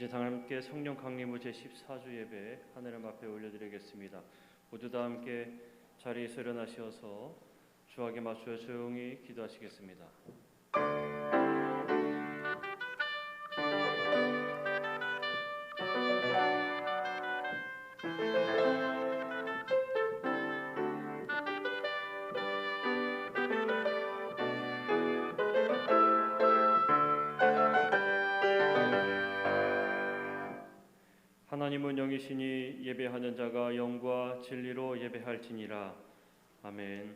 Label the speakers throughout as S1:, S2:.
S1: 이제 다 함께 성령 강림후 제14주 예배 하늘님 앞에 올려드리겠습니다. 모두 다 함께 자리에서 일어나셔서 주에게 맞추어 조용히 기도하시겠습니다. 하나님은 영이시니 예배하는 자가 영과 진리로 예배할지니라. 아멘.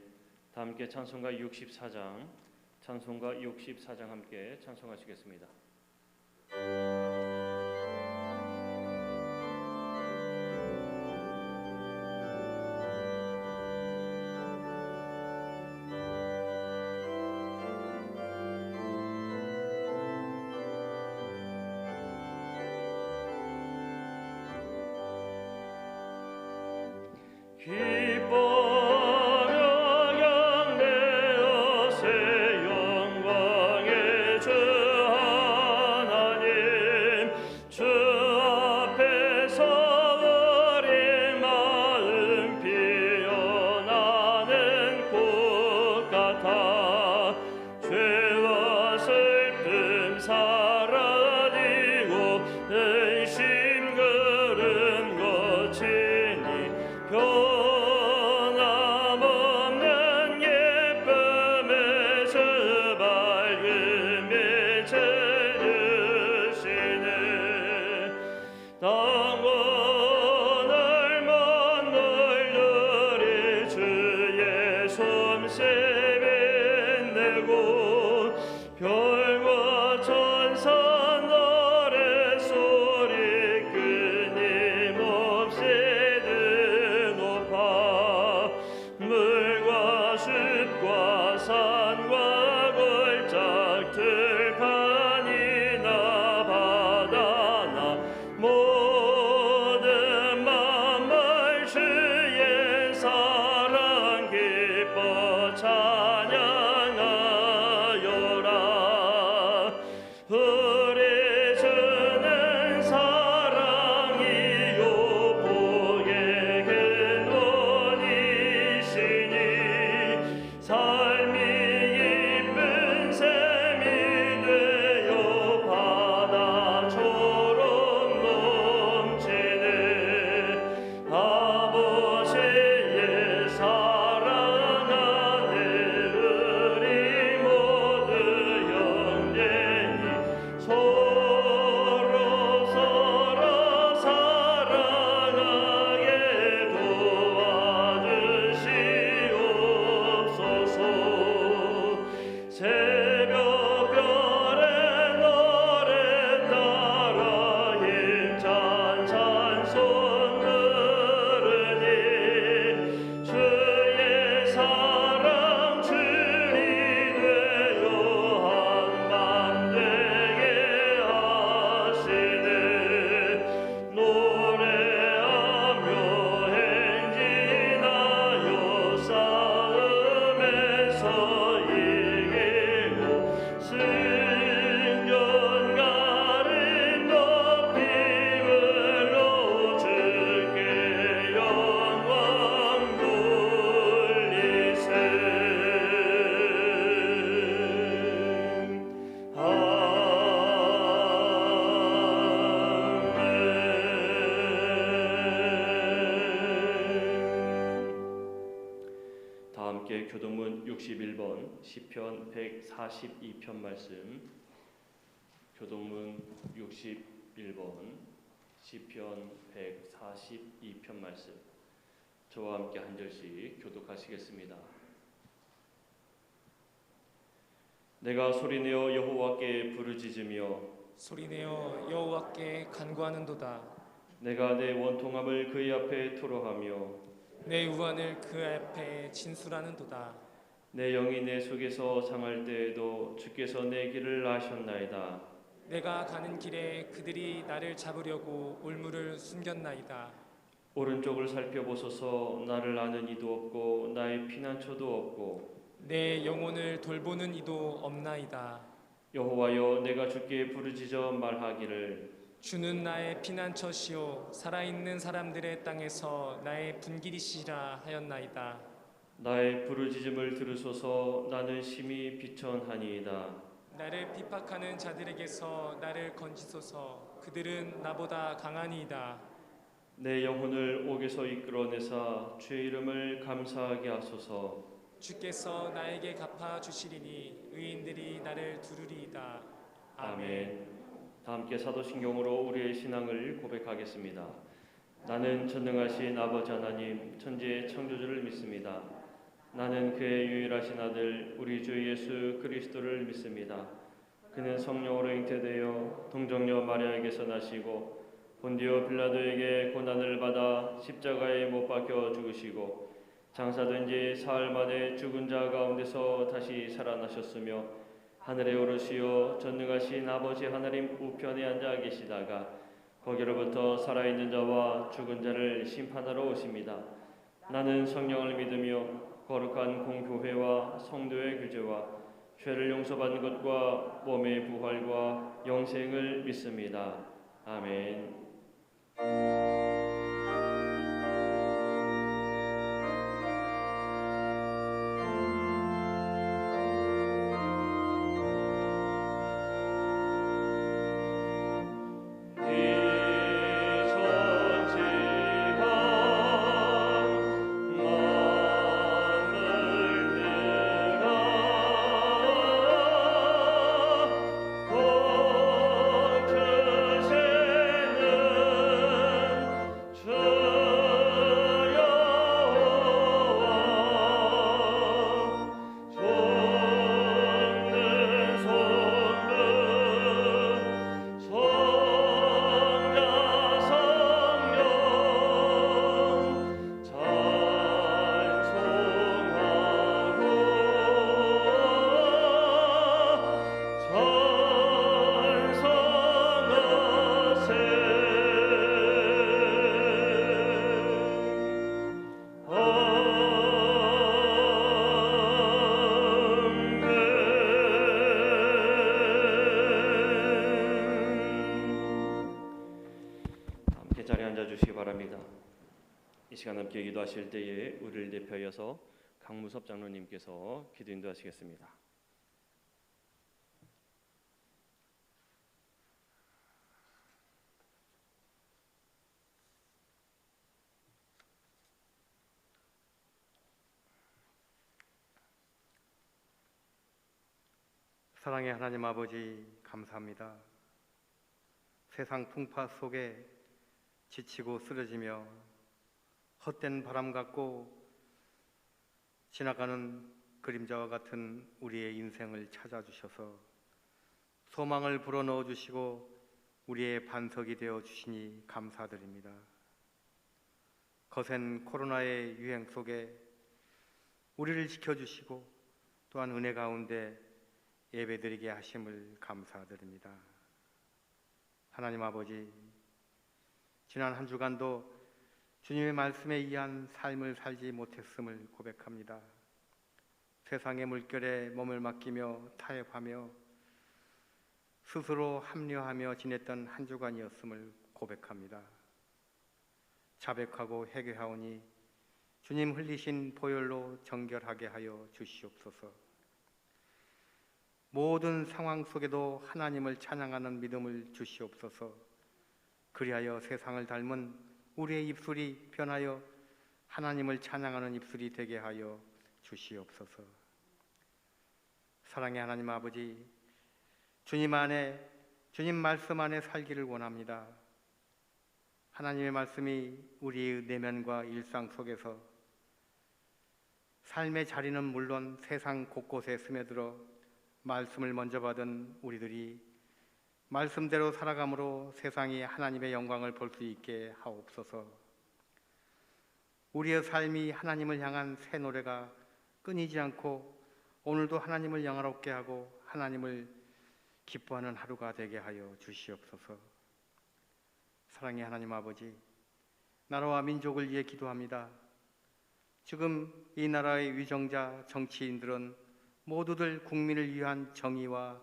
S1: 다 함께 찬송가 64장 함께 찬송하시겠습니다. 교동문 61번 시편 142편 말씀, 교동문 61번 시편 142편 말씀, 저와 함께 한 절씩 교독하시겠습니다. 내가 소리내어 여호와께 부르짖으며
S2: 소리내어 여호와께 간구하는도다.
S1: 내가 내 원통함을 그의 앞에 토로하며
S2: 내 우환을 그 앞에 진술하는도다.
S1: 내 영이 내 속에서 상할 때에도 주께서 내 길을 아셨나이다.
S2: 내가 가는 길에 그들이 나를 잡으려고 올무를 숨겼나이다.
S1: 오른쪽을 살펴보소서. 나를 아는 이도 없고 나의 피난처도 없고
S2: 내 영혼을 돌보는 이도 없나이다.
S1: 여호와여, 내가 주께 부르짖어 말하기를
S2: 주는 나의 피난처시요 살아있는 사람들의 땅에서 나의 분길이시라 하였나이다.
S1: 나의 부르짖음을 들으소서. 나는 심히 비천하니이다.
S2: 나를 핍박하는 자들에게서 나를 건지소서. 그들은 나보다 강하니이다.
S1: 내 영혼을 옥에서 이끌어내사 주의 이름을 감사하게 하소서.
S2: 주께서 나에게 갚아 주시리니 의인들이 나를 두루리이다.
S1: 아멘. 다 함께 사도신경으로 우리의 신앙을 고백하겠습니다. 나는 전능하신 아버지 하나님 천지의 창조주를 믿습니다. 나는 그의 유일하신 아들 우리 주 예수 그리스도를 믿습니다. 그는 성령으로 잉태되어 동정녀 마리아에게서 나시고 본디오 빌라도에게 고난을 받아 십자가에 못 박혀 죽으시고 장사된 지 사흘 만에 죽은 자 가운데서 다시 살아나셨으며 하늘에 오르시어 전능하신 아버지 하나님 우편에 앉아 계시다가 거기로부터 살아있는 자와 죽은 자를 심판하러 오십니다. 나는 성령을 믿으며 거룩한 공교회와 성도의 교제와 죄를 용서받는 것과 몸의 부활과 영생을 믿습니다. 아멘. 자리에 앉아주시기 바랍니다. 이 시간 함께 기도하실 때에 우리를 대표하여서 강무섭 장로님께서 기도 인도하시겠습니다.
S3: 사랑의 하나님 아버지 감사합니다. 세상 풍파 속에 지치고 쓰러지며 헛된 바람 같고 지나가는 그림자와 같은 우리의 인생을 찾아주셔서 소망을 불어넣어 주시고 우리의 반석이 되어 주시니 감사드립니다. 거센 코로나의 유행 속에 우리를 지켜주시고 또한 은혜 가운데 예배드리게 하심을 감사드립니다. 하나님 아버지, 지난 한 주간도 주님의 말씀에 의한 삶을 살지 못했음을 고백합니다. 세상의 물결에 몸을 맡기며 타협하며 스스로 합리화하며 지냈던 한 주간이었음을 고백합니다. 자백하고 회개하오니 주님 흘리신 보혈로 정결하게 하여 주시옵소서. 모든 상황 속에도 하나님을 찬양하는 믿음을 주시옵소서. 그리하여 세상을 닮은 우리의 입술이 변하여 하나님을 찬양하는 입술이 되게 하여 주시옵소서. 사랑의 하나님 아버지, 주님 안에, 주님 말씀 안에 살기를 원합니다. 하나님의 말씀이 우리의 내면과 일상 속에서 삶의 자리는 물론 세상 곳곳에 스며들어 말씀을 먼저 받은 우리들이 말씀대로 살아감으로 세상이 하나님의 영광을 볼 수 있게 하옵소서. 우리의 삶이 하나님을 향한 새 노래가 끊이지 않고 오늘도 하나님을 영화롭게 하고 하나님을 기뻐하는 하루가 되게 하여 주시옵소서. 사랑의 하나님 아버지, 나라와 민족을 위해 기도합니다. 지금 이 나라의 위정자 정치인들은 모두들 국민을 위한 정의와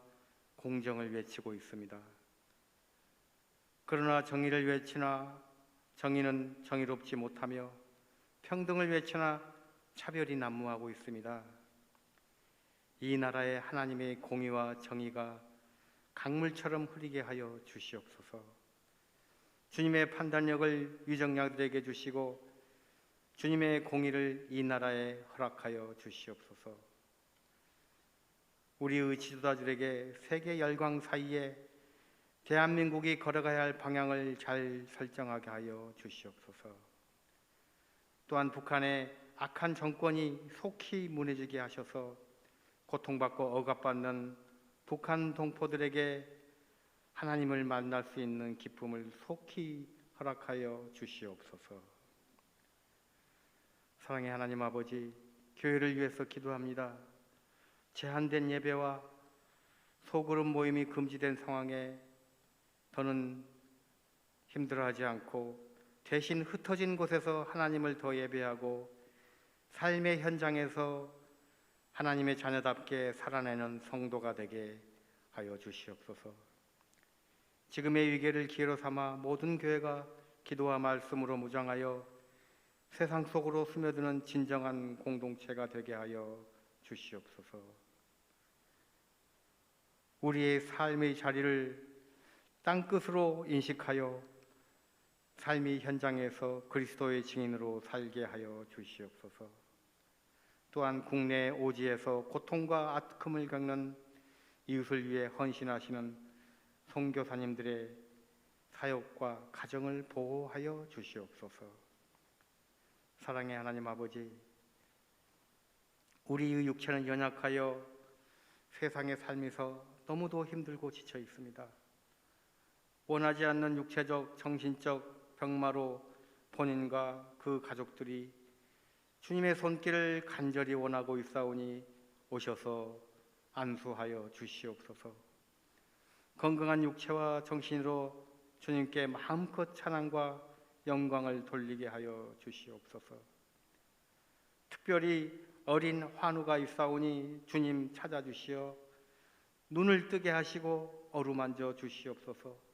S3: 공정을 외치고 있습니다. 그러나 정의를 외치나 정의는 정의롭지 못하며 평등을 외치나 차별이 난무하고 있습니다. 이 나라에 하나님의 공의와 정의가 강물처럼 흐르게 하여 주시옵소서. 주님의 판단력을 위정자들에게 주시고 주님의 공의를 이 나라에 허락하여 주시옵소서. 우리의 지도자들에게 세계 열강 사이에 대한민국이 걸어가야 할 방향을 잘 설정하게 하여 주시옵소서. 또한 북한의 악한 정권이 속히 무너지게 하셔서 고통받고 억압받는 북한 동포들에게 하나님을 만날 수 있는 기쁨을 속히 허락하여 주시옵소서. 사랑의 하나님 아버지, 교회를 위해서 기도합니다. 제한된 예배와 소그룹 모임이 금지된 상황에 더는 힘들어하지 않고 대신 흩어진 곳에서 하나님을 더 예배하고 삶의 현장에서 하나님의 자녀답게 살아내는 성도가 되게 하여 주시옵소서. 지금의 위기를 기회로 삼아 모든 교회가 기도와 말씀으로 무장하여 세상 속으로 스며드는 진정한 공동체가 되게 하여 주시옵소서. 우리의 삶의 자리를 땅끝으로 인식하여 삶의 현장에서 그리스도의 증인으로 살게 하여 주시옵소서. 또한 국내 오지에서 고통과 아픔을 겪는 이웃을 위해 헌신하시는 선교사님들의 사역과 가정을 보호하여 주시옵소서. 사랑의 하나님 아버지, 우리의 육체는 연약하여 세상의 삶에서 너무도 힘들고 지쳐 있습니다. 원하지 않는 육체적, 정신적 병마로 본인과 그 가족들이 주님의 손길을 간절히 원하고 있사오니 오셔서 안수하여 주시옵소서. 건강한 육체와 정신으로 주님께 마음껏 찬양과 영광을 돌리게 하여 주시옵소서. 특별히 어린 환우가 있사오니 주님 찾아주시어 눈을 뜨게 하시고 어루만져 주시옵소서.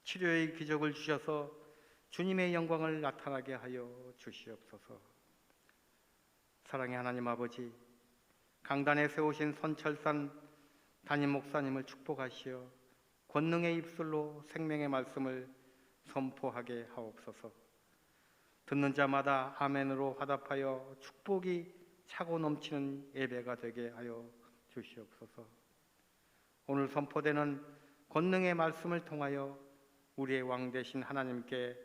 S3: 치료의 기적을 주셔서 주님의 영광을 나타나게 하여 주시옵소서. 사랑의 하나님 아버지, 강단에 세우신 선철산 담임 목사님을 축복하시어 권능의 입술로 생명의 말씀을 선포하게 하옵소서. 듣는 자마다 아멘으로 화답하여 축복이 차고 넘치는 예배가 되게 하여 주시옵소서. 오늘 선포되는 권능의 말씀을 통하여 우리의 왕 되신 하나님께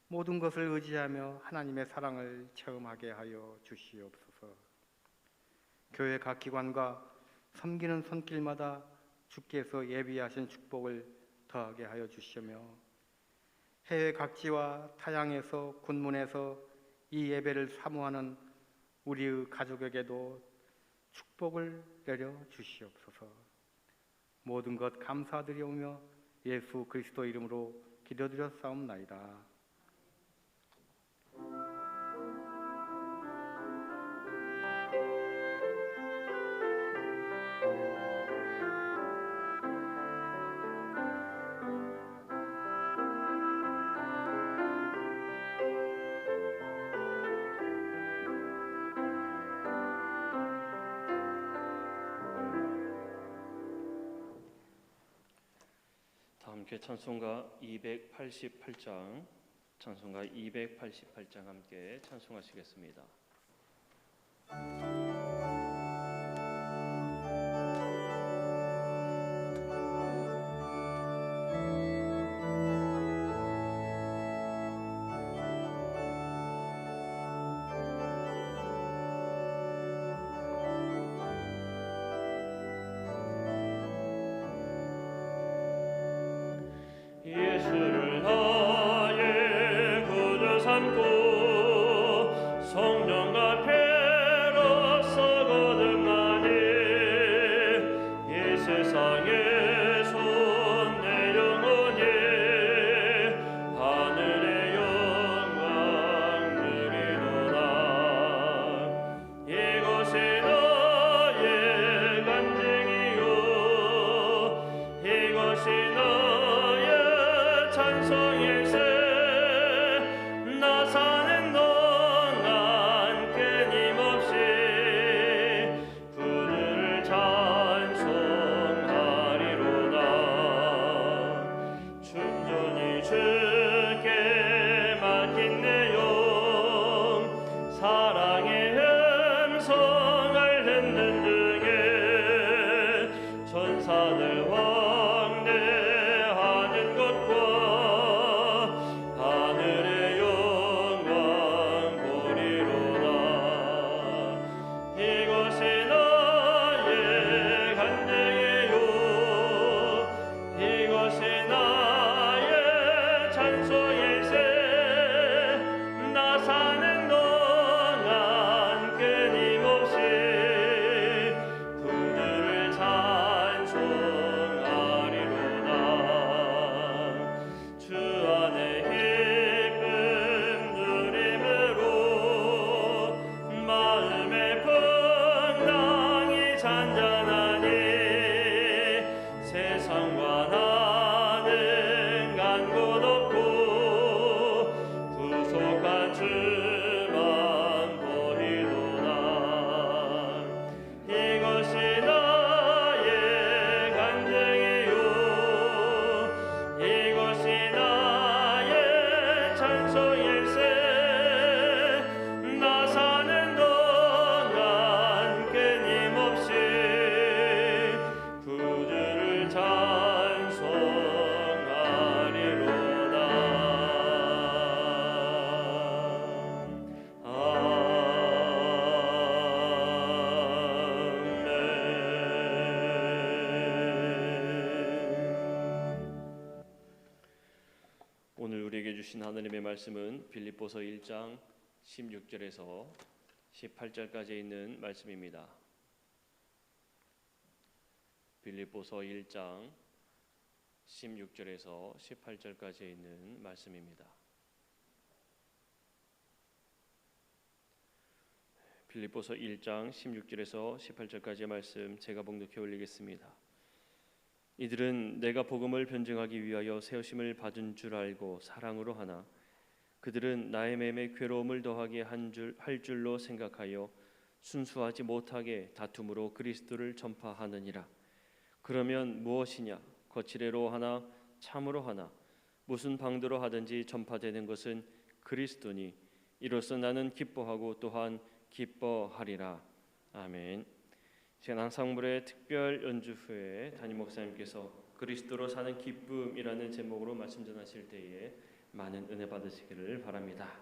S3: 모든 것을 의지하며 하나님의 사랑을 체험하게 하여 주시옵소서. 교회 각 기관과 섬기는 손길마다 주께서 예비하신 축복을 더하게 하여 주시며 해외 각지와 타향에서 군문에서 이 예배를 사모하는 우리의 가족에게도 축복을 내려 주시옵소서. 모든 것 감사드리오며 예수 그리스도 이름으로 기도드렸사옵나이다.
S1: 함께 찬송가 288장, 찬송가 288장 함께 찬송하시겠습니다. 예수를 나의 구주 삼고 성령 앞에로서 거듭나니 이 세상에서 내 영혼이 하늘의 영광 누리도다. 이곳이 나의 간증이요 이곳이 나의 찬 천사들 왕래하는 것과 하늘의 영광 보리로다. 이것이 나의 간증이요 이것이 나의 찬송일세. 나 사는 동안 끊임없이 그들을 찬송하리로다. 주 안에 기쁨 누림으로 마음의 풍랑이 잔잔하니 세상과 나는 간 곳 없고 구속한 주만 보이도다. 이것이 나의 간증이요 이것이 나의 찬송일세. 나 사는 동안 끊임없이 그들을 찬송하리로다. 오늘 우리에게 주신 하나님의 말씀은 빌립보서 1장 16절에서 18절까지 있는 말씀입니다. 빌립보서 1장 16절에서 18절까지 있는 말씀입니다. 빌립보서 1장 16절에서 18절까지의 말씀 제가 봉독해 올리겠습니다. 이들은 내가 복음을 변증하기 위하여 세우심을 받은 줄 알고 사랑으로 하나 그들은 나의 맴에 괴로움을 더하게 할 줄로 생각하여 순수하지 못하게 다툼으로 그리스도를 전파하느니라. 그러면 무엇이냐? 거칠애로 하나 참으로 하나 무슨 방도로 하든지 전파되는 것은 그리스도니 이로써 나는 기뻐하고 또한 기뻐하리라. 아멘. 시간 항상물의 특별 연주 후에 담임 목사님께서 그리스도로 사는 기쁨이라는 제목으로 말씀 전하실 때에 많은 은혜 받으시기를 바랍니다.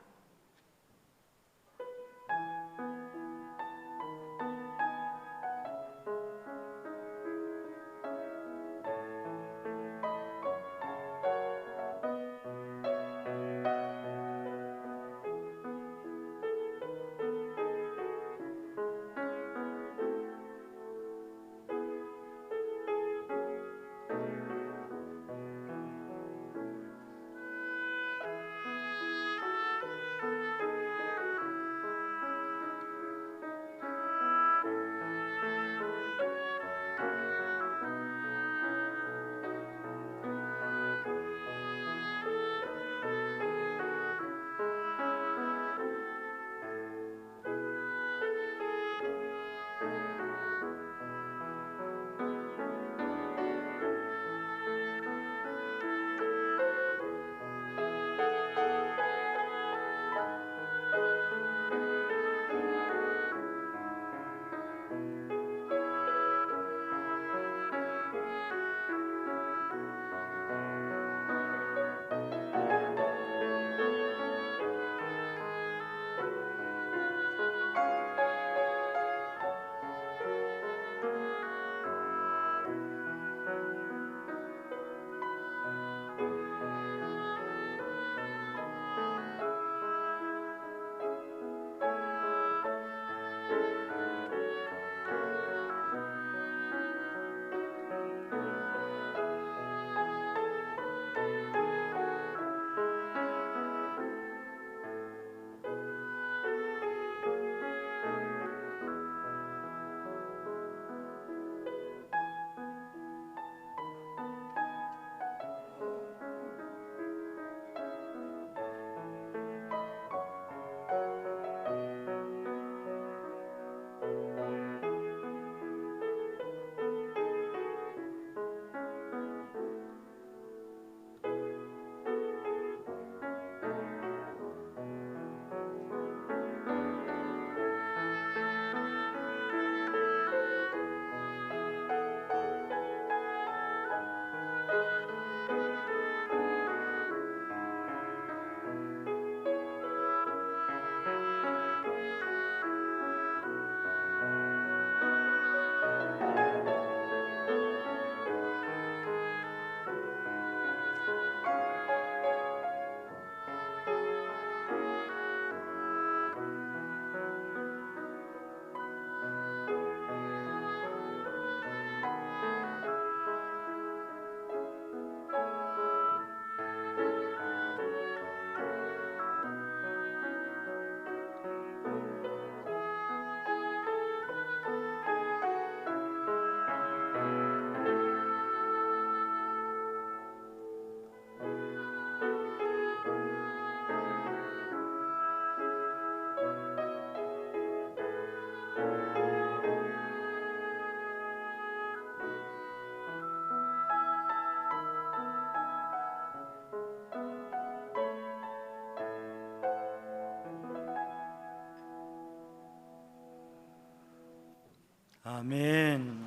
S4: 아멘.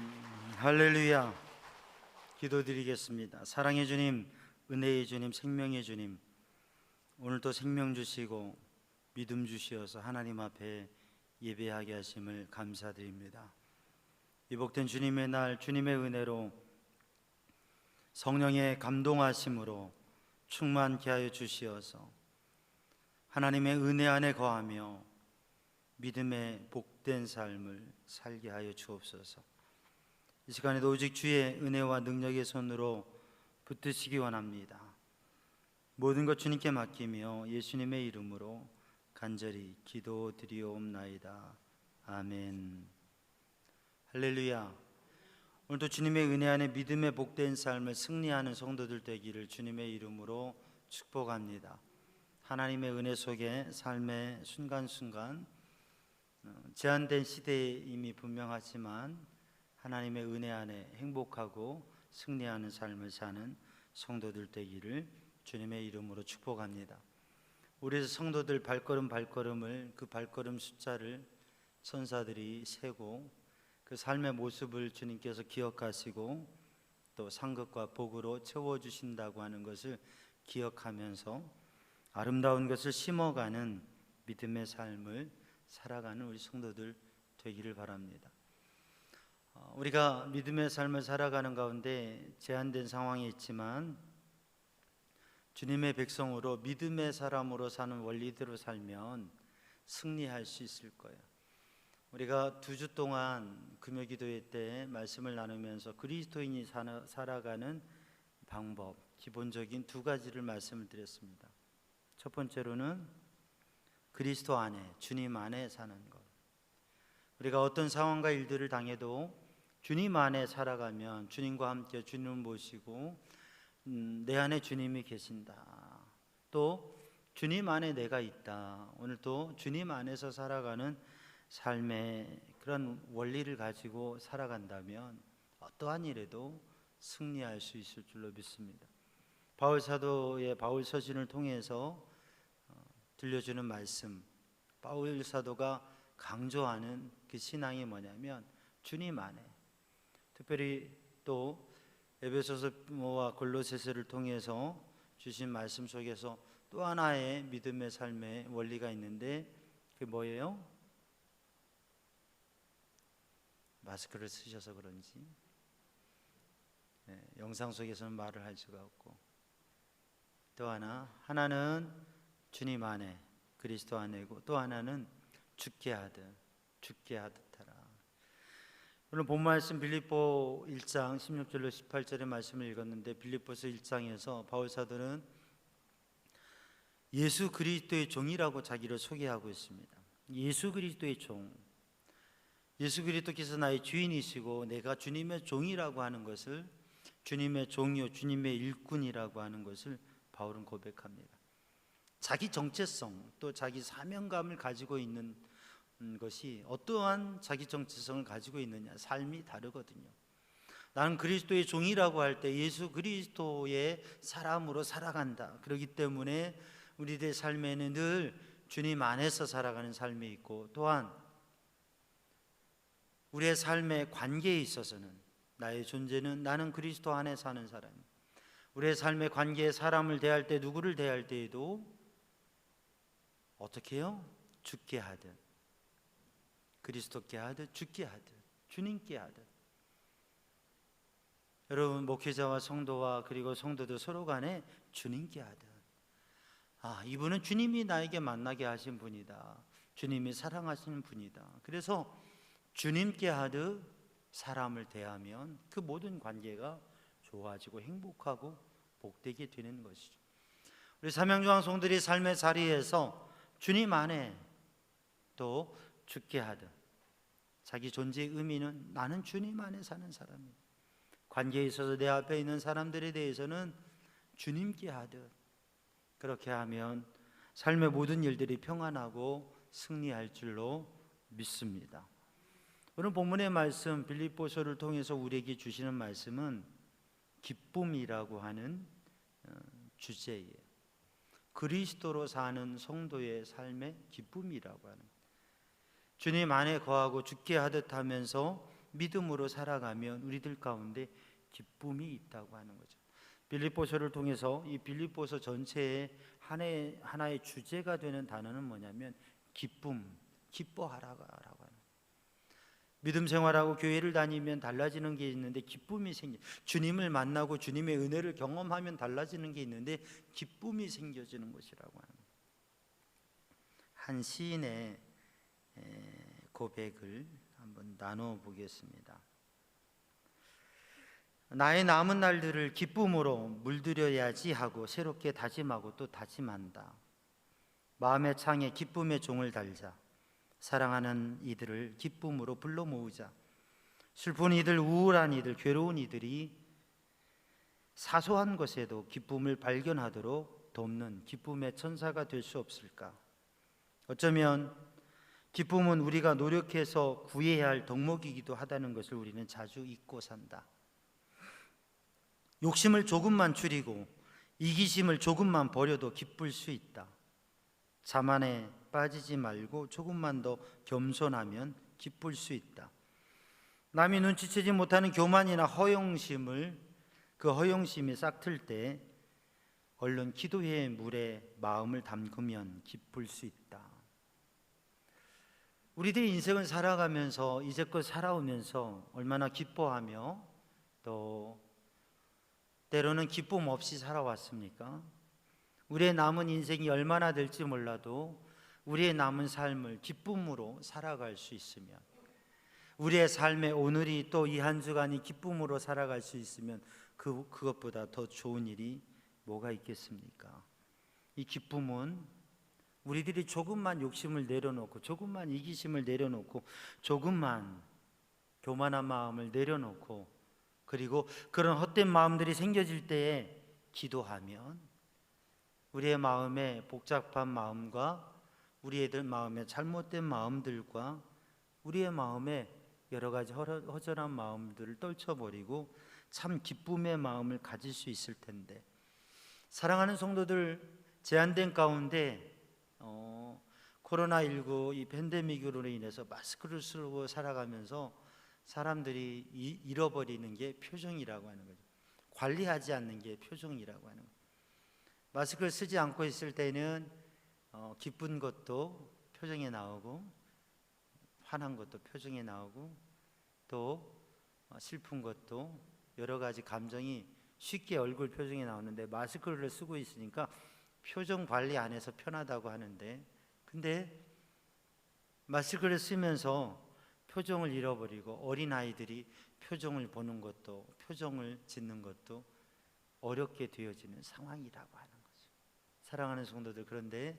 S4: 할렐루야. 기도드리겠습니다. 사랑의 주님, 은혜의 주님, 생명의 주님, 오늘도 생명 주시고 믿음 주시어서 하나님 앞에 예배하게 하심을 감사드립니다. 이 복된 주님의 날, 주님의 은혜로 성령의 감동하심으로 충만케 하여 주시어서 하나님의 은혜 안에 거하며 믿음의 복된 삶을 살게 하여 주옵소서. 이 시간에도 오직 주의 은혜와 능력의 손으로 붙드시기 원합니다. 모든 것 주님께 맡기며 예수님의 이름으로 간절히 기도드리옵나이다. 아멘. 할렐루야. 오늘도 주님의 은혜 안에 믿음의 복된 삶을 승리하는 성도들 되기를 주님의 이름으로 축복합니다. 하나님의 은혜 속에 삶의 순간순간 제한된 시대에 이미 분명하지만 하나님의 은혜 안에 행복하고 승리하는 삶을 사는 성도들 되기를 주님의 이름으로 축복합니다. 우리 성도들 발걸음을 그 발걸음 숫자를 천사들이 세고 그 삶의 모습을 주님께서 기억하시고 또 상급과 복으로 채워주신다고 하는 것을 기억하면서 아름다운 것을 심어가는 믿음의 삶을 살아가는 우리 성도들 되기를 바랍니다. 우리가 믿음의 삶을 살아가는 가운데 제한된 상황이 있지만 주님의 백성으로 믿음의 사람으로 사는 원리대로 살면 승리할 수 있을 거예요. 우리가 2주 동안 금요기도회 때 말씀을 나누면서 그리스도인이 살아가는 방법, 기본적인 2가지를 말씀을 드렸습니다. 첫 번째로는 그리스도 안에, 주님 안에 사는 것. 우리가 어떤 상황과 일들을 당해도 주님 안에 살아가면 주님과 함께 주님을 모시고 내 안에 주님이 계신다. 또 주님 안에 내가 있다. 오늘도 주님 안에서 살아가는 삶의 그런 원리를 가지고 살아간다면 어떠한 일에도 승리할 수 있을 줄로 믿습니다. 바울 사도의 바울 서신을 통해서 들려주는 말씀, 바울 사도가 강조하는 그 신앙이 뭐냐면 주님 안에, 특별히 또 에베소서와 골로새서를 통해서 주신 말씀 속에서 또 하나의 믿음의 삶의 원리가 있는데 그게 뭐예요? 마스크를 쓰셔서 그런지 영상 속에서는 말을 할 수가 없고, 또 하나는 주님 안에 그리스도 안에고 또 하나는 죽게 하듯 하라. 오늘 본 말씀 빌립보 1장 16절로 18절의 말씀을 읽었는데 빌립보서 1장에서 바울 사도는 예수 그리스도의 종이라고 자기를 소개하고 있습니다. 예수 그리스도의 종, 예수 그리스도께서 나의 주인이시고 내가 주님의 종이라고 하는 것을, 주님의 종이요 주님의 일꾼이라고 하는 것을 바울은 고백합니다. 자기 정체성 또 자기 사명감을 가지고 있는 것이 어떠한 자기 정체성을 가지고 있느냐, 삶이 다르거든요. 나는 그리스도의 종이라고 할 때 예수 그리스도의 사람으로 살아간다. 그렇기 때문에 우리들의 삶에는 늘 주님 안에서 살아가는 삶이 있고, 또한 우리의 삶의 관계에 있어서는 나의 존재는 나는 그리스도 안에 사는 사람입니다. 우리의 삶의 관계에 사람을 대할 때, 누구를 대할 때에도 어떻게 해요? 죽게 하듯, 그리스도께 하듯, 죽게 하듯, 주님께 하듯. 여러분, 목회자와 성도와 그리고 성도들 서로 간에 주님께 하듯, 이분은 주님이 나에게 만나게 하신 분이다, 주님이 사랑하시는 분이다. 그래서 주님께 하듯 사람을 대하면 그 모든 관계가 좋아지고 행복하고 복되게 되는 것이죠. 우리 삼양조항 성도들이 삶의 자리에서 주님 안에 또 죽게 하듯, 자기 존재의 의미는 나는 주님 안에 사는 사람이다. 관계에 있어서 내 앞에 있는 사람들에 대해서는 주님께 하듯, 그렇게 하면 삶의 모든 일들이 평안하고 승리할 줄로 믿습니다. 오늘 본문의 말씀 빌립보서를 통해서 우리에게 주시는 말씀은 기쁨이라고 하는 주제예요. 그리스도로 사는 성도의 삶의 기쁨이라고 하는, 주님 안에 거하고 죽게 하듯 하면서 믿음으로 살아가면 우리들 가운데 기쁨이 있다고 하는 거죠. 빌립보서를 통해서 이 빌립보서 전체의 하나의 주제가 되는 단어는 뭐냐면 기쁨, 기뻐하라고 하는. 믿음 생활하고 교회를 다니면 달라지는 게 있는데 기쁨이 생겨. 주님을 만나고 주님의 은혜를 경험하면 달라지는 게 있는데 기쁨이 생겨지는 것이라고 하는 거예요. 한 시인의 고백을 한번 나눠 보겠습니다. 나의 남은 날들을 기쁨으로 물들여야지 하고 새롭게 다짐하고 또 다짐한다. 마음의 창에 기쁨의 종을 달자. 사랑하는 이들을 기쁨으로 불러 모으자. 슬픈 이들, 우울한 이들, 괴로운 이들이 사소한 것에도 기쁨을 발견하도록 돕는 기쁨의 천사가 될 수 없을까? 어쩌면 기쁨은 우리가 노력해서 구해야 할 덕목이기도 하다는 것을 우리는 자주 잊고 산다. 욕심을 조금만 줄이고 이기심을 조금만 버려도 기쁠 수 있다. 자만에 빠지지 말고 조금만 더 겸손하면 기쁠 수 있다. 남이 눈치채지 못하는 교만이나 허영심이 싹틀 때 얼른 기도의 물에 마음을 담그면 기쁠 수 있다. 우리들의 인생을 살아가면서 이제껏 살아오면서 얼마나 기뻐하며 또 때로는 기쁨 없이 살아왔습니까? 우리의 남은 인생이 얼마나 될지 몰라도 우리의 남은 삶을 기쁨으로 살아갈 수 있으면, 우리의 삶의 오늘이 또 이 한 주간이 기쁨으로 살아갈 수 있으면 그것보다 더 좋은 일이 뭐가 있겠습니까? 이 기쁨은 우리들이 조금만 욕심을 내려놓고 조금만 이기심을 내려놓고 조금만 교만한 마음을 내려놓고 그리고 그런 헛된 마음들이 생겨질 때에 기도하면 우리의 마음의 복잡한 마음과 우리의 마음의 잘못된 마음들과 우리의 마음의 여러 가지 허전한 마음들을 떨쳐버리고 참 기쁨의 마음을 가질 수 있을 텐데, 사랑하는 성도들, 제한된 가운데 코로나19 이 팬데믹으로 인해서 마스크를 쓰고 살아가면서 사람들이 잃어버리는 게 표정이라고 하는 거죠. 관리하지 않는 게 표정이라고 하는 거죠. 마스크를 쓰지 않고 있을 때는 기쁜 것도 표정에 나오고 화난 것도 표정에 나오고 또 슬픈 것도 여러 가지 감정이 쉽게 얼굴 표정에 나오는데, 마스크를 쓰고 있으니까 표정 관리 안 해서 편하다고 하는데, 근데 마스크를 쓰면서 표정을 잃어버리고 어린아이들이 표정을 보는 것도 표정을 짓는 것도 어렵게 되어지는 상황이라고 하는 거죠. 사랑하는 성도들, 그런데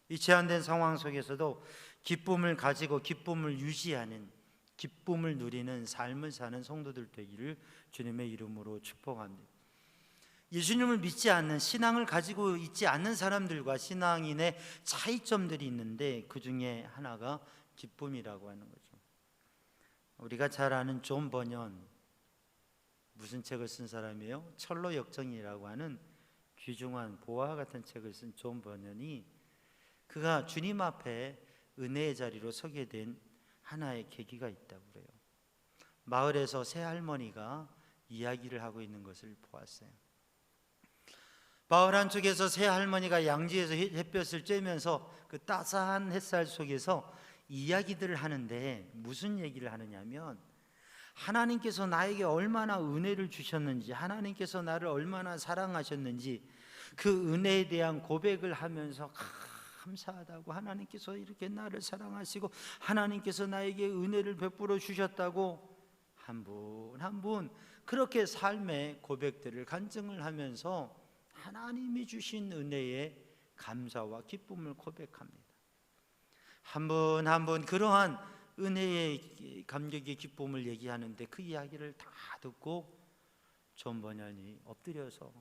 S4: 이 제한된 상황 속에서도 기쁨을 가지고 기쁨을 유지하는, 기쁨을 누리는 삶을 사는 성도들 되기를 주님의 이름으로 축복합니다. 예수님을 믿지 않는, 신앙을 가지고 있지 않는 사람들과 신앙인의 차이점들이 있는데 그 중에 하나가 기쁨이라고 하는 거죠. 우리가 잘 아는 존 버년, 무슨 책을 쓴 사람이에요? 철로 역정이라고 하는 귀중한 보화 같은 책을 쓴 존 버년이, 그가 주님 앞에 은혜의 자리로 서게 된 하나의 계기가 있다고 그래요. 마을에서 새 할머니가 이야기를 하고 있는 것을 보았어요. 마을 한쪽에서 새 할머니가 양지에서 햇볕을 쬐면서 그 따스한 햇살 속에서 이야기들을 하는데, 무슨 얘기를 하느냐면 하나님께서 나에게 얼마나 은혜를 주셨는지, 하나님께서 나를 얼마나 사랑하셨는지 그 은혜에 대한 고백을 하면서 감사하다고, 하나님께서 이렇게 나를 사랑하시고 하나님께서 나에게 은혜를 베풀어 주셨다고 한 분 한 분 그렇게 삶의 고백들을 간증을 하면서 하나님이 주신 은혜에 감사와 기쁨을 고백합니다. 한 분 한 분 그러한 은혜의 감격의 기쁨을 얘기하는데, 그 이야기를 다 듣고 존 버년이 엎드려서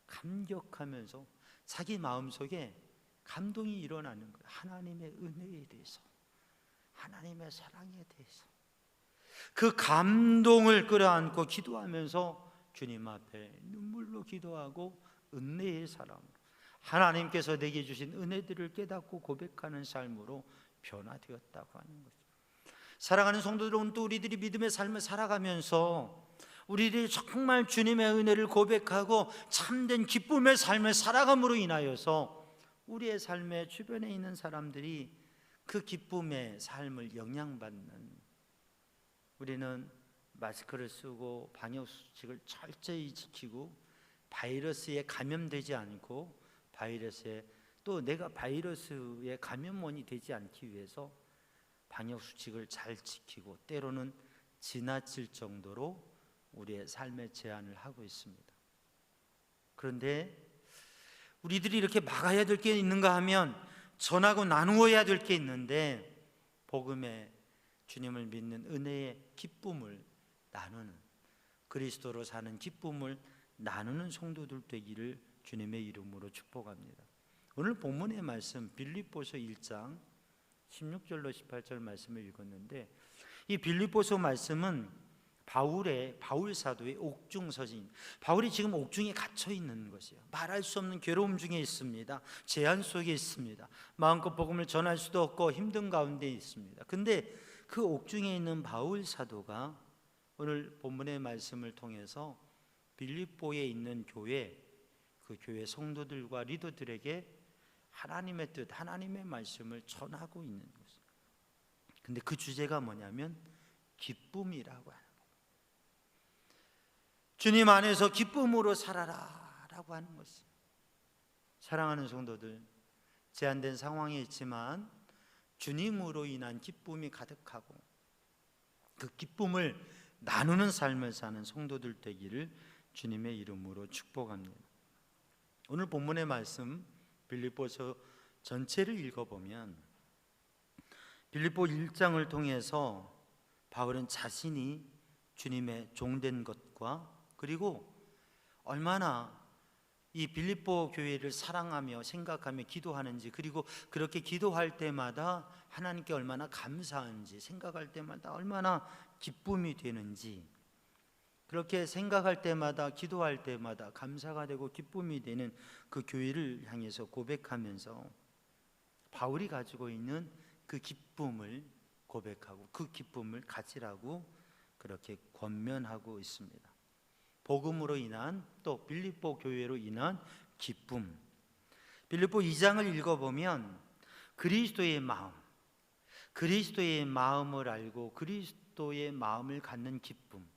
S4: 감격하면서 자기 마음속에 감동이 일어나는 거예요. 하나님의 은혜에 대해서, 하나님의 사랑에 대해서 그 감동을 끌어안고 기도하면서 주님 앞에 눈물로 기도하고 은혜의 사랑으로 하나님께서 내게 주신 은혜들을 깨닫고 고백하는 삶으로 변화되었다고 하는 거죠. 사랑하는 성도들은 또 우리들이 믿음의 삶을 살아가면서 우리들이 정말 주님의 은혜를 고백하고 참된 기쁨의 삶을 살아감으로 인하여서 우리의 삶의 주변에 있는 사람들이 그 기쁨의 삶을 영향받는, 우리는 마스크를 쓰고 방역수칙을 철저히 지키고 바이러스에 감염되지 않고 또 내가 바이러스의 감염원이 되지 않기 위해서 방역수칙을 잘 지키고 때로는 지나칠 정도로 우리의 삶의 제한을 하고 있습니다. 그런데 우리들이 이렇게 막아야 될 게 있는가 하면 전하고 나누어야 될 게 있는데, 복음의 주님을 믿는 은혜의 기쁨을 나누는, 그리스도로 사는 기쁨을 나누는 성도들 되기를 주님의 이름으로 축복합니다. 오늘 본문의 말씀 빌립보서 1장 16절로 18절 말씀을 읽었는데, 이 빌립보서 말씀은 바울 사도의 옥중서신, 바울이 지금 옥중에 갇혀 있는 것이에요. 말할 수 없는 괴로움 중에 있습니다. 제한 속에 있습니다. 마음껏 복음을 전할 수도 없고 힘든 가운데 있습니다. 근데 그 옥중에 있는 바울 사도가 오늘 본문의 말씀을 통해서 빌립보에 있는 교회, 그 교회 성도들과 리더들에게 하나님의 뜻, 하나님의 말씀을 전하고 있는 것입니다. 근데 그 주제가 뭐냐면 기쁨이라고 하는 거예요. 주님 안에서 기쁨으로 살아라 라고 하는 것입니다. 사랑하는 성도들, 제한된 상황에 있지만 주님으로 인한 기쁨이 가득하고 그 기쁨을 나누는 삶을 사는 성도들 되기를 주님의 이름으로 축복합니다. 오늘 본문의 말씀 빌립보서 전체를 읽어보면 빌립보 1장을 통해서 바울은 자신이 주님의 종된 것과 그리고 얼마나 이 빌립보 교회를 사랑하며 생각하며 기도하는지, 그리고 그렇게 기도할 때마다 하나님께 얼마나 감사한지, 생각할 때마다 얼마나 기쁨이 되는지, 그렇게 생각할 때마다 기도할 때마다 감사가 되고 기쁨이 되는 그 교회를 향해서 고백하면서 바울이 가지고 있는 그 기쁨을 고백하고 그 기쁨을 가지라고 그렇게 권면하고 있습니다. 복음으로 인한, 또 빌립보 교회로 인한 기쁨. 빌립보 2장을 읽어보면 그리스도의 마음을 알고 그리스도의 마음을 갖는 기쁨,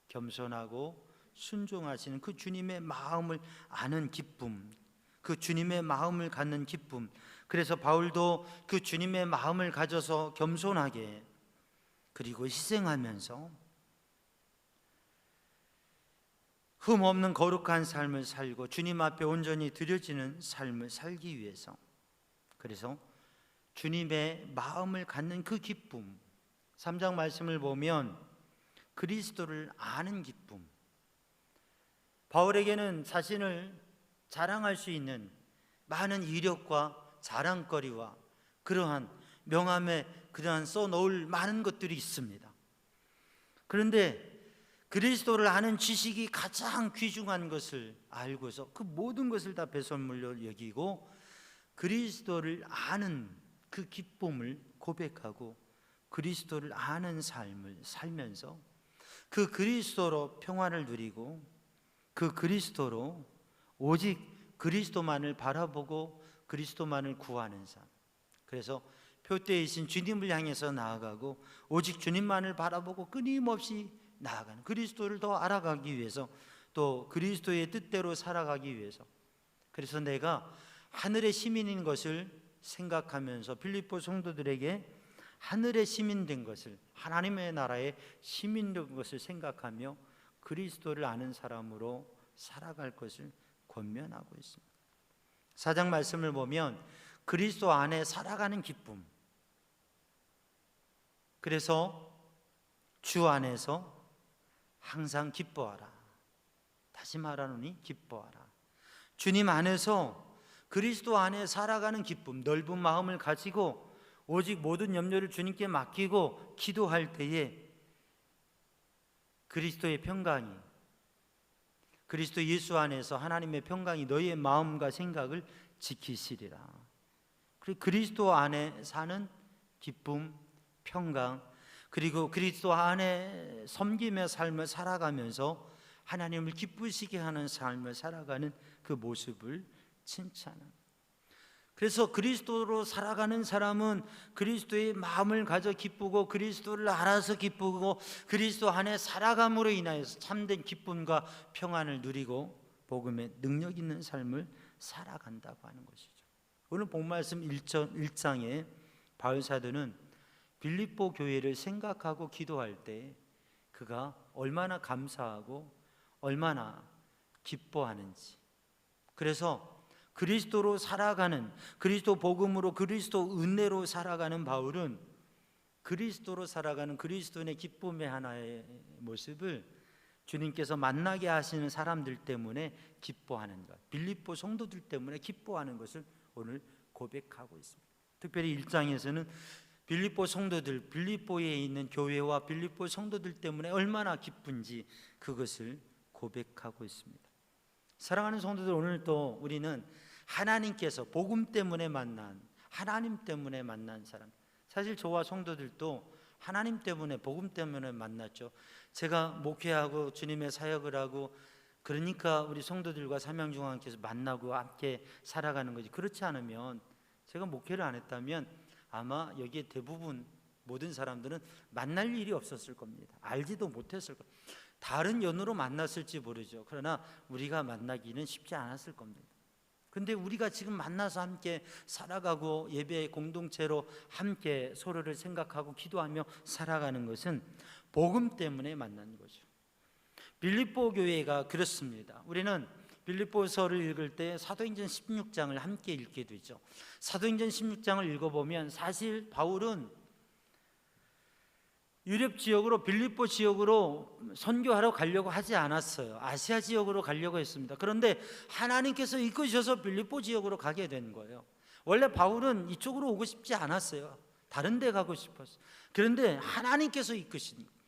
S4: 겸손하고 순종하시는 그 주님의 마음을 아는 기쁨, 그 주님의 마음을 갖는 기쁨. 그래서 바울도 그 주님의 마음을 가져서 겸손하게 그리고 희생하면서 흠 없는 거룩한 삶을 살고 주님 앞에 온전히 드려지는 삶을 살기 위해서, 그래서 주님의 마음을 갖는 그 기쁨, 3장 말씀을 보면 그리스도를 아는 기쁨, 바울에게는 자신을 자랑할 수 있는 많은 이력과 자랑거리와 그러한 명함에 그러한 써놓을 많은 것들이 있습니다. 그런데 그리스도를 아는 지식이 가장 귀중한 것을 알고서 그 모든 것을 다 배설물로 여기고 그리스도를 아는 그 기쁨을 고백하고 그리스도를 아는 삶을 살면서 그 그리스도로 평화를 누리고 그 그리스도로 오직 그리스도만을 바라보고 그리스도만을 구하는 삶. 그래서 표대이신 주님을 향해서 나아가고 오직 주님만을 바라보고 끊임없이 나아가는, 그리스도를 더 알아가기 위해서, 또 그리스도의 뜻대로 살아가기 위해서, 그래서 내가 하늘의 시민인 것을 생각하면서 빌립보 성도들에게 하늘의 시민된 것을, 하나님의 나라의 시민된 것을 생각하며 그리스도를 아는 사람으로 살아갈 것을 권면하고 있습니다. 4장 말씀을 보면 그리스도 안에 살아가는 기쁨, 그래서 주 안에서 항상 기뻐하라. 다시 말하노니 기뻐하라. 주님 안에서 그리스도 안에 살아가는 기쁨, 넓은 마음을 가지고 오직 모든 염려를 주님께 맡기고 기도할 때에 그리스도의 평강이, 그리스도 예수 안에서 하나님의 평강이 너희의 마음과 생각을 지키시리라. 그리고 그리스도 안에 사는 기쁨, 평강, 그리고 그리스도 안에 섬김의 삶을 살아가면서 하나님을 기쁘시게 하는 삶을 살아가는 그 모습을 칭찬합니다. 그래서 그리스도로 살아가는 사람은 그리스도의 마음을 가져 기쁘고 그리스도를 알아서 기쁘고 그리스도 안에 살아감으로 인하여서 참된 기쁨과 평안을 누리고 복음의 능력 있는 삶을 살아간다고 하는 것이죠. 오늘 본말씀 1장에 바울 사도는 빌립보 교회를 생각하고 기도할 때 그가 얼마나 감사하고 얼마나 기뻐하는지, 그래서 그리스도로 살아가는, 그리스도 복음으로 그리스도 은혜로 살아가는 바울은 그리스도로 살아가는 그리스도인의 기쁨의 하나의 모습을 주님께서 만나게 하시는 사람들 때문에 기뻐하는 것, 빌립보 성도들 때문에 기뻐하는 것을 오늘 고백하고 있습니다. 특별히 1장에서는 빌립보 성도들, 빌립보에 있는 교회와 빌립보 성도들 때문에 얼마나 기쁜지 그것을 고백하고 있습니다. 사랑하는 성도들, 오늘 또 우리는 하나님께서 복음 때문에 만난, 하나님 때문에 만난 사람, 사실 저와 성도들도 하나님 때문에, 복음 때문에 만났죠. 제가 목회하고 주님의 사역을 하고 그러니까 우리 성도들과 삼양중앙교회에서 만나고 함께 살아가는 거지, 그렇지 않으면, 제가 목회를 안 했다면 아마 여기에 대부분 모든 사람들은 만날 일이 없었을 겁니다. 알지도 못했을 겁니다. 다른 연으로 만났을지 모르죠. 그러나 우리가 만나기는 쉽지 않았을 겁니다. 근데 우리가 지금 만나서 함께 살아가고 예배 공동체로 함께 서로를 생각하고 기도하며 살아가는 것은 복음 때문에 만난 거죠. 빌립보 교회가 그렇습니다. 우리는 빌립보서를 읽을 때 사도행전 16장을 함께 읽게 되죠. 사도행전 16장을 읽어보면 사실 바울은 유럽 지역으로, 빌립보 지역으로 선교하러 가려고 하지 않았어요. 아시아 지역으로 가려고 했습니다. 그런데 하나님께서 이끄셔서 빌립보 지역으로 가게 된 거예요. 원래 바울은 이쪽으로 오고 싶지 않았어요. 다른 데 가고 싶었어요. 그런데 하나님께서 이끄신 거예요.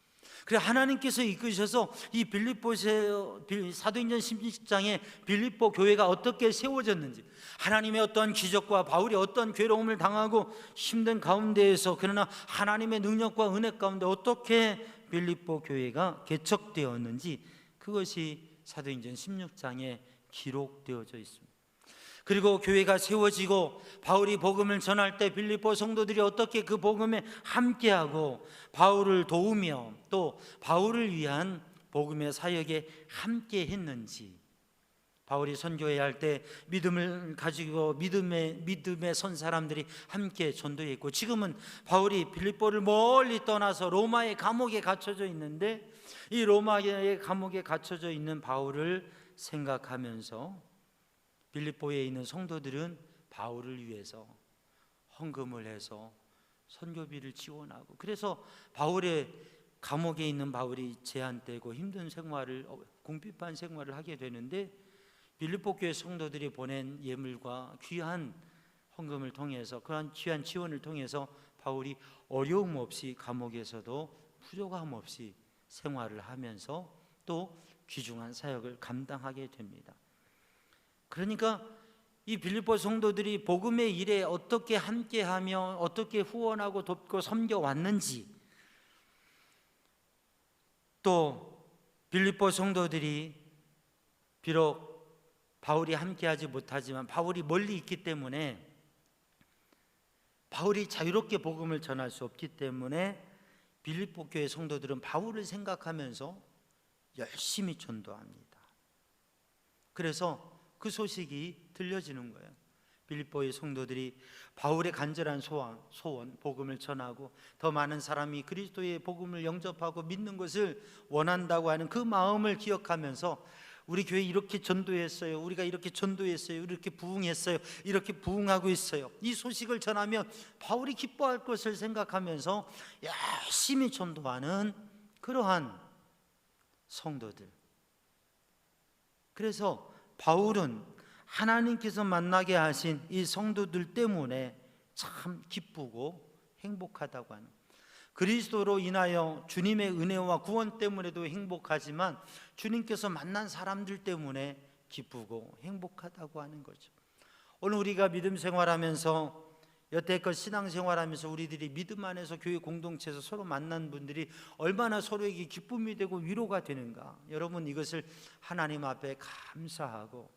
S4: 그래, 하나님께서 이끄셔서 이 빌립보서 사도행전 16장에 빌립보 교회가 어떻게 세워졌는지, 하나님의 어떤 기적과 바울이 어떤 괴로움을 당하고 힘든 가운데에서 그러나 하나님의 능력과 은혜 가운데 어떻게 빌립보 교회가 개척되었는지, 그것이 사도행전 16장에 기록되어져 있습니다. 그리고 교회가 세워지고 바울이 복음을 전할 때 빌립보 성도들이 어떻게 그 복음에 함께하고 바울을 도우며 또 바울을 위한 복음의 사역에 함께했는지, 바울이 선교해야 할 때 믿음을 가지고 믿음에 선 사람들이 함께 전도했고, 지금은 바울이 빌립보를 멀리 떠나서 로마의 감옥에 갇혀져 있는데 이 로마의 감옥에 갇혀져 있는 바울을 생각하면서 빌립보에 있는 성도들은 바울을 위해서 헌금을 해서 선교비를 지원하고, 그래서 바울의 감옥에 있는 바울이 제한되고 힘든 생활을, 궁핍한 생활을 하게 되는데 빌립보 교회 성도들이 보낸 예물과 귀한 헌금을 통해서, 그러한 귀한 지원을 통해서 바울이 어려움 없이 감옥에서도 부족함 없이 생활을 하면서 또 귀중한 사역을 감당하게 됩니다. 그러니까 이 빌립보 성도들이 복음의 일에 어떻게 함께하며 어떻게 후원하고 돕고 섬겨왔는지, 또 빌립보 성도들이 비록 바울이 함께하지 못하지만 바울이 멀리 있기 때문에, 바울이 자유롭게 복음을 전할 수 없기 때문에 빌립보 교회 성도들은 바울을 생각하면서 열심히 전도합니다. 그래서 그 소식이 들려지는 거예요. 빌립보의 성도들이 바울의 간절한 소원, 복음을 전하고 더 많은 사람이 그리스도의 복음을 영접하고 믿는 것을 원한다고 하는 그 마음을 기억하면서, 우리 교회 이렇게 전도했어요, 우리가 이렇게 전도했어요, 이렇게 부흥했어요, 이렇게 부흥하고 있어요, 이 소식을 전하면 바울이 기뻐할 것을 생각하면서 열심히 전도하는 그러한 성도들. 그래서 바울은 하나님께서 만나게 하신 이 성도들 때문에 참 기쁘고 행복하다고 하는, 그리스도로 인하여 주님의 은혜와 구원 때문에도 행복하지만 주님께서 만난 사람들 때문에 기쁘고 행복하다고 하는 거죠. 오늘 우리가 믿음 생활하면서 여태껏 신앙생활하면서 우리들이 믿음 안에서 교회 공동체에서 서로 만난 분들이 얼마나 서로에게 기쁨이 되고 위로가 되는가. 여러분, 이것을 하나님 앞에 감사하고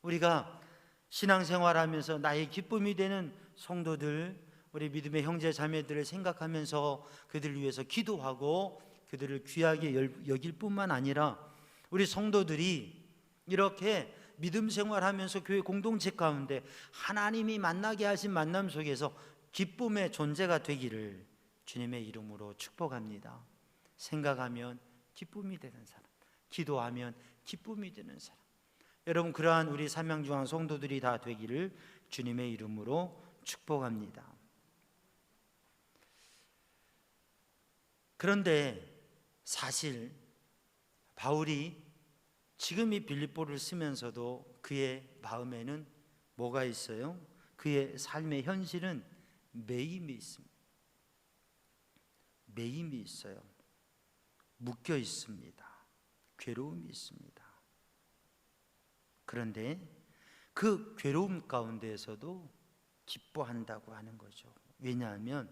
S4: 우리가 신앙생활하면서 나의 기쁨이 되는 성도들, 우리 믿음의 형제 자매들을 생각하면서 그들을 위해서 기도하고 그들을 귀하게 여길 뿐만 아니라 우리 성도들이 이렇게 믿음 생활하면서 교회 공동체 가운데 하나님이 만나게 하신 만남 속에서 기쁨의 존재가 되기를 주님의 이름으로 축복합니다. 생각하면 기쁨이 되는 사람, 기도하면 기쁨이 되는 사람, 여러분, 그러한 우리 삼양중앙 성도들이 다 되기를 주님의 이름으로 축복합니다. 그런데 사실 바울이 지금 이 빌립보를 쓰면서도 그의 마음에는 뭐가 있어요? 그의 삶의 현실은 매임이 있습니다. 매임이 있어요. 묶여 있습니다. 괴로움이 있습니다. 그런데 그 괴로움 가운데에서도 기뻐한다고 하는 거죠. 왜냐하면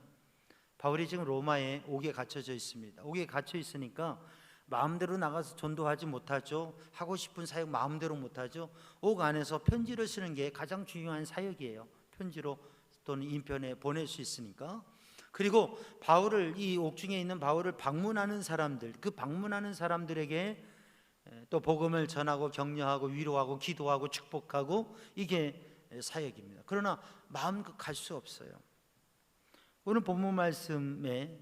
S4: 바울이 지금 로마에 옥에 갇혀져 있습니다. 옥에 갇혀 있으니까 마음대로 나가서 전도하지 못하죠. 하고 싶은 사역 마음대로 못하죠. 옥 안에서 편지를 쓰는 게 가장 중요한 사역이에요. 편지로 또는 인편에 보낼 수 있으니까. 그리고 바울을, 이 옥중에 있는 바울을 방문하는 사람들, 그 방문하는 사람들에게 또 복음을 전하고 격려하고 위로하고 기도하고 축복하고, 이게 사역입니다. 그러나 마음껏 갈 수 없어요. 오늘 본문 말씀에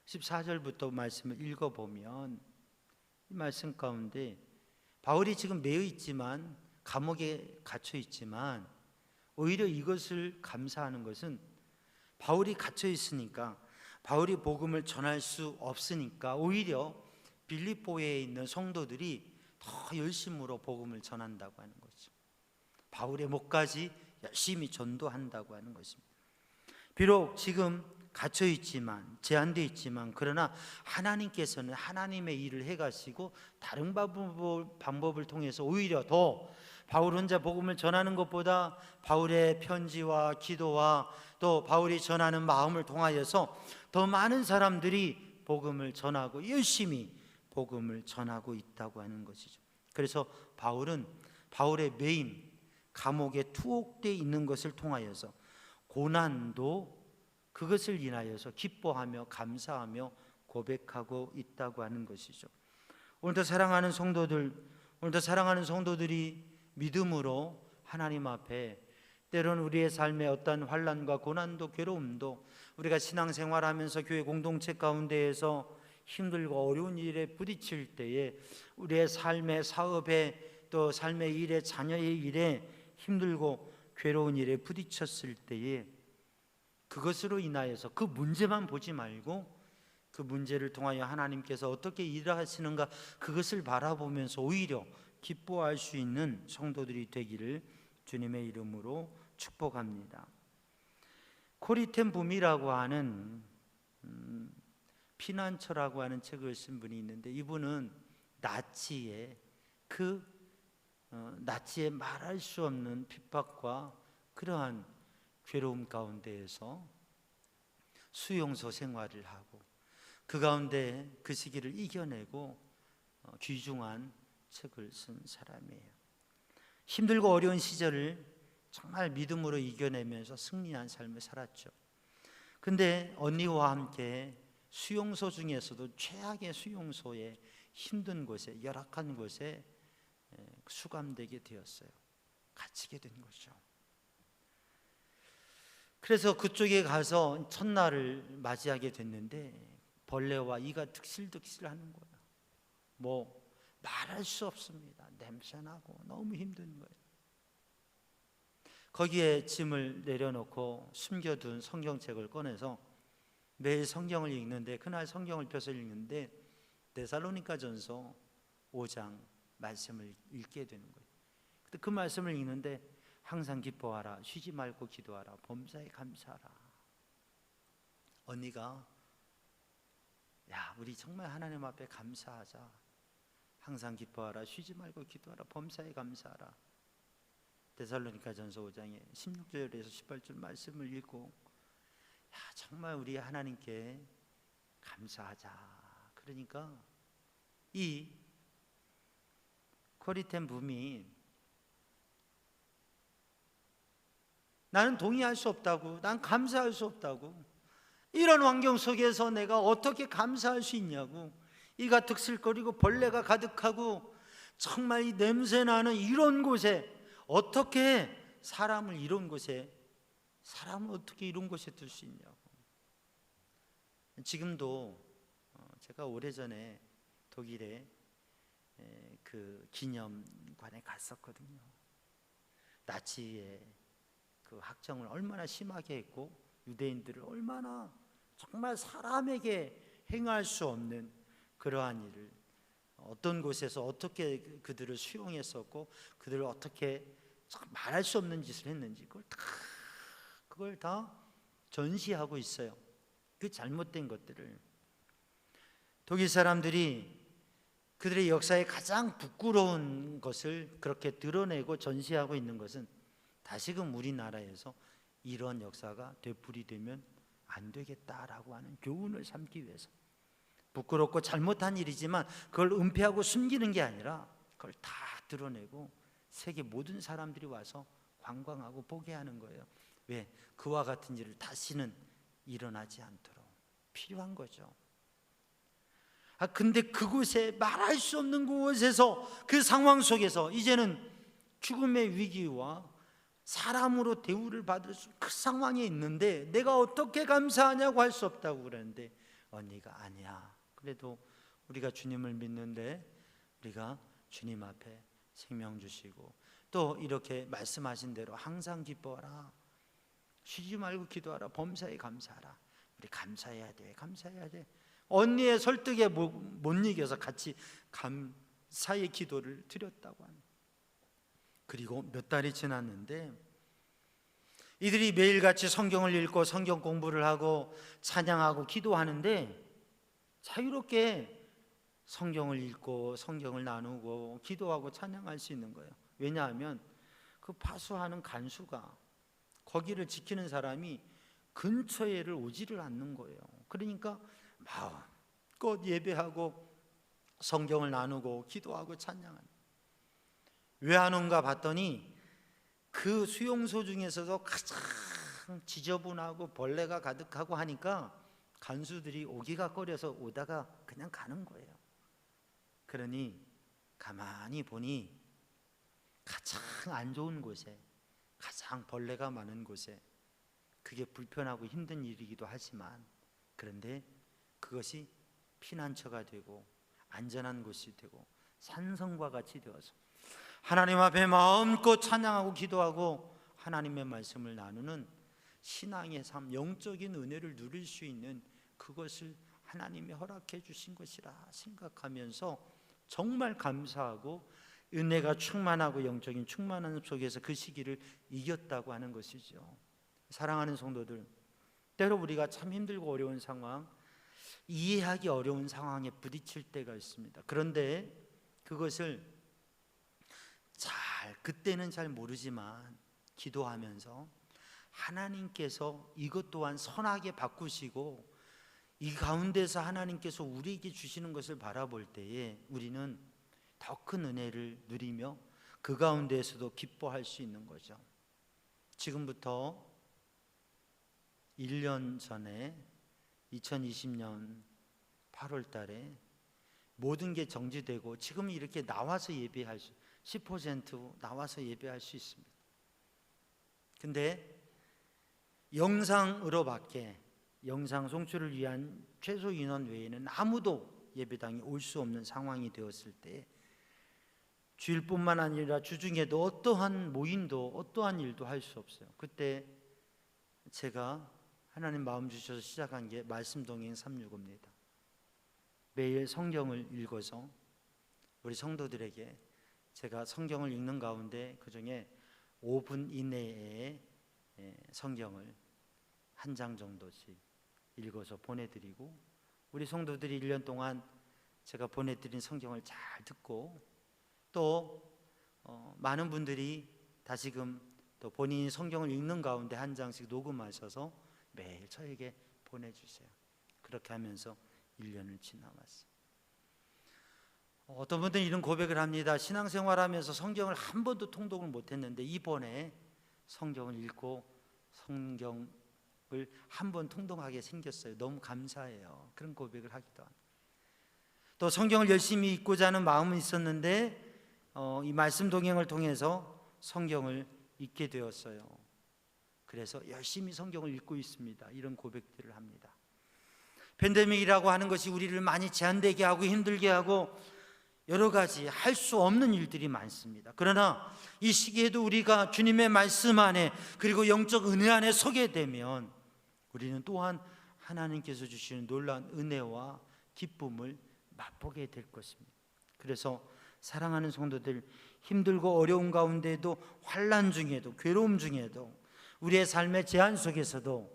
S4: 14절부터 말씀을 읽어보면 이 말씀 가운데 바울이 지금 매여 있지만, 감옥에 갇혀 있지만, 오히려 이것을 감사하는 것은 바울이 갇혀 있으니까, 바울이 복음을 전할 수 없으니까 오히려 빌립보에 있는 성도들이 더 열심으로 복음을 전한다고 하는 거죠. 바울의 목까지 열심히 전도한다고 하는 것입니다. 비록 지금 갇혀 있지만, 제한되어 있지만, 그러나 하나님께서는 하나님의 일을 해가시고 다른 방법을 통해서 오히려 더 바울 혼자 복음을 전하는 것보다 바울의 편지와 기도와 또 바울이 전하는 마음을 통하여서 더 많은 사람들이 복음을 전하고 열심히 복음을 전하고 있다고 하는 것이죠. 그래서 바울은 바울의 매임, 감옥에 투옥되어 있는 것을 통하여서 고난도 그것을 인하여서 기뻐하며 감사하며 고백하고 있다고 하는 것이죠. 오늘도 사랑하는 성도들, 오늘도 사랑하는 성도들이 믿음으로 하나님 앞에 때로는 우리의 삶에 어떤 환난과 고난도 괴로움도, 우리가 신앙생활하면서 교회 공동체 가운데에서 힘들고 어려운 일에 부딪힐 때에, 우리의 삶의 사업에 또 삶의 일에, 자녀의 일에 힘들고 괴로운 일에 부딪혔을 때에 그것으로 인하여서 그 문제만 보지 말고 그 문제를 통하여 하나님께서 어떻게 일하시는가, 그것을 바라보면서 오히려 기뻐할 수 있는 성도들이 되기를 주님의 이름으로 축복합니다. 코리텐 붐이라고 하는 피난처라고 하는 책을 쓴 분이 있는데, 이분은 나치의 나치의 말할 수 없는 핍박과 그러한 괴로움 가운데에서 수용소 생활을 하고 그 가운데 그 시기를 이겨내고 귀중한 책을 쓴 사람이에요. 힘들고 어려운 시절을 정말 믿음으로 이겨내면서 승리한 삶을 살았죠. 근데 언니와 함께 수용소 중에서도 최악의 수용소에, 힘든 곳에, 열악한 곳에 수감되게 되었어요. 갇히게 된 거죠. 그래서 그쪽에 가서 첫날을 맞이하게 됐는데 벌레와 이가 득실득실하는 거예요. 뭐 말할 수 없습니다. 냄새나고 너무 힘든 거예요. 거기에 짐을 내려놓고 숨겨둔 성경책을 꺼내서 매일 성경을 읽는데, 그날 성경을 펴서 읽는데 데살로니가전서 5장 말씀을 읽게 되는 거예요. 근데 그 말씀을 읽는데 항상 기뻐하라, 쉬지 말고 기도하라, 범사에 감사하라. 언니가 야, 우리 정말 하나님 앞에 감사하자. 항상 기뻐하라, 쉬지 말고 기도하라, 범사에 감사하라. 데살로니가전서 5장에 16절에서 18절 말씀을 읽고 정말 우리 하나님께 감사하자. 그러니까 이 코리텐 붐이 나는 동의할 수 없다고, 난 감사할 수 없다고, 이런 환경 속에서 내가 어떻게 감사할 수 있냐고, 이가 득실거리고 벌레가 가득하고 정말 이 냄새나는 이런 곳에 어떻게 사람을 이런 곳에 둘 수 있냐고. 지금도 제가 오래전에 독일에 그 기념관에 갔었거든요. 나치의 그 학정을 얼마나 심하게 했고 유대인들을 얼마나 정말 사람에게 행할 수 없는 그러한 일을 어떤 곳에서 어떻게 그들을 수용했었고 그들을 어떻게 말할 수 없는 짓을 했는지 그걸 다 전시하고 있어요. 그 잘못된 것들을. 독일 사람들이 그들의 역사에 가장 부끄러운 것을 그렇게 드러내고 전시하고 있는 것은 다시금 우리나라에서 이런 역사가 되풀이되면 안 되겠다라고 하는 교훈을 삼기 위해서, 부끄럽고 잘못한 일이지만 그걸 은폐하고 숨기는 게 아니라 그걸 다 드러내고 세계 모든 사람들이 와서 관광하고 보게 하는 거예요. 왜? 그와 같은 일을 다시는 일어나지 않도록 필요한 거죠. 근데 그곳에, 말할 수 없는 그곳에서, 그 상황 속에서 이제는 죽음의 위기와 사람으로 대우를 받을 그 상황에 있는데 내가 어떻게 감사하냐고 할 수 없다고 그러는데 언니가 아니야. 그래도 우리가 주님을 믿는데 우리가 주님 앞에 생명 주시고 또 이렇게 말씀하신 대로 항상 기뻐하라, 쉬지 말고 기도하라, 범사에 감사하라. 우리 감사해야 돼, 감사해야 돼. 언니의 설득에 못 이겨서 같이 감사의 기도를 드렸다고 합니다. 그리고 몇 달이 지났는데 이들이 매일같이 성경을 읽고 성경 공부를 하고 찬양하고 기도하는데 자유롭게 성경을 읽고 성경을 나누고 기도하고 찬양할 수 있는 거예요. 왜냐하면 그 파수하는 간수가, 거기를 지키는 사람이 근처에를 오지를 않는 거예요. 그러니까 마음껏 예배하고 성경을 나누고 기도하고 찬양하는. 왜 안 온가 봤더니 그 수용소 중에서도 가장 지저분하고 벌레가 가득하고 하니까 간수들이 오기가 꺼려서 오다가 그냥 가는 거예요. 그러니 가만히 보니 가장 안 좋은 곳에, 가장 벌레가 많은 곳에, 그게 불편하고 힘든 일이기도 하지만 그런데 그것이 피난처가 되고 안전한 곳이 되고 산성과 같이 되어서 하나님 앞에 마음껏 찬양하고 기도하고 하나님의 말씀을 나누는 신앙의 삶, 영적인 은혜를 누릴 수 있는 그것을 하나님이 허락해 주신 것이라 생각하면서 정말 감사하고 은혜가 충만하고 영적인 충만함 속에서 그 시기를 이겼다고 하는 것이죠. 사랑하는 성도들, 때로 우리가 참 힘들고 어려운 상황, 이해하기 어려운 상황에 부딪힐 때가 있습니다. 그런데 그것을 그때는 잘 모르지만 기도하면서 하나님께서 이것 또한 선하게 바꾸시고 이 가운데서 하나님께서 우리에게 주시는 것을 바라볼 때에 우리는 더 큰 은혜를 누리며 그 가운데에서도 기뻐할 수 있는 거죠. 지금부터 1년 전에 2020년 8월 달에 모든 게 정지되고 지금 이렇게 나와서 예배할 수, 10% 나와서 예배할 수 있습니다. 근데 영상으로밖에, 영상 송출을 위한 최소 인원 외에는 아무도 예배당에 올 수 없는 상황이 되었을 때 주일뿐만 아니라 주중에도 어떠한 모임도 어떠한 일도 할 수 없어요. 그때 제가 하나님 마음 주셔서 시작한 게 말씀 동행 365입니다. 매일 성경을 읽어서 우리 성도들에게 제가 성경을 읽는 가운데 그중에 5분 이내에 성경을 한 장 정도씩 읽어서 보내드리고 우리 성도들이 1년 동안 제가 보내드린 성경을 잘 듣고 또 많은 분들이 다시금 또 본인이 성경을 읽는 가운데 한 장씩 녹음하셔서 매일 저에게 보내주세요. 그렇게 하면서 1년을 지나왔어요. 어떤 분들은 이런 고백을 합니다. 신앙생활하면서 성경을 한 번도 통독을 못했는데 이번에 성경을 읽고 성경을 한 번 통독하게 생겼어요. 너무 감사해요. 그런 고백을 하기도 합니다. 또 성경을 열심히 읽고자 하는 마음은 있었는데 이 말씀 동행을 통해서 성경을 읽게 되었어요. 그래서 열심히 성경을 읽고 있습니다. 이런 고백들을 합니다. 팬데믹이라고 하는 것이 우리를 많이 제한되게 하고 힘들게 하고 여러 가지 할 수 없는 일들이 많습니다. 그러나 이 시기에도 우리가 주님의 말씀 안에 그리고 영적 은혜 안에 서게 되면 우리는 또한 하나님께서 주시는 놀라운 은혜와 기쁨을 맛보게 될 것입니다. 그래서 사랑하는 성도들, 힘들고 어려운 가운데도 환난 중에도 괴로움 중에도 우리의 삶의 제한 속에서도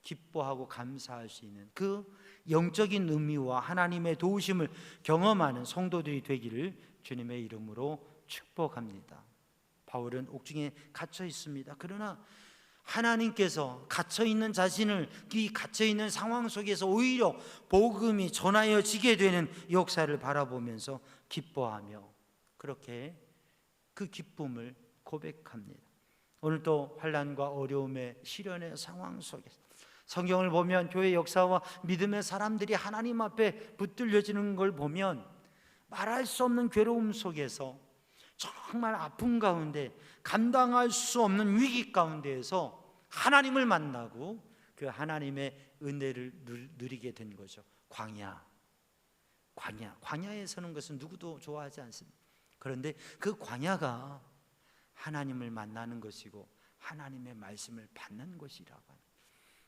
S4: 기뻐하고 감사할 수 있는 그 영적인 의미와 하나님의 도우심을 경험하는 성도들이 되기를 주님의 이름으로 축복합니다. 바울은 옥중에 갇혀 있습니다. 그러나 하나님께서 갇혀 있는 자신을 이 갇혀 있는 상황 속에서 오히려 복음이 전하여지게 되는 역사를 바라보면서 기뻐하며 그렇게 그 기쁨을 고백합니다. 오늘도 환난과 어려움의 시련의 상황 속에서 성경을 보면 교회 역사와 믿음의 사람들이 하나님 앞에 붙들려지는 걸 보면 말할 수 없는 괴로움 속에서 정말 아픔 가운데 감당할 수 없는 위기 가운데에서 하나님을 만나고 그 하나님의 은혜를 누리게 된 거죠. 광야에 서는 것은 누구도 좋아하지 않습니다. 그런데 그 광야가 하나님을 만나는 것이고 하나님의 말씀을 받는 것이라고 합니다.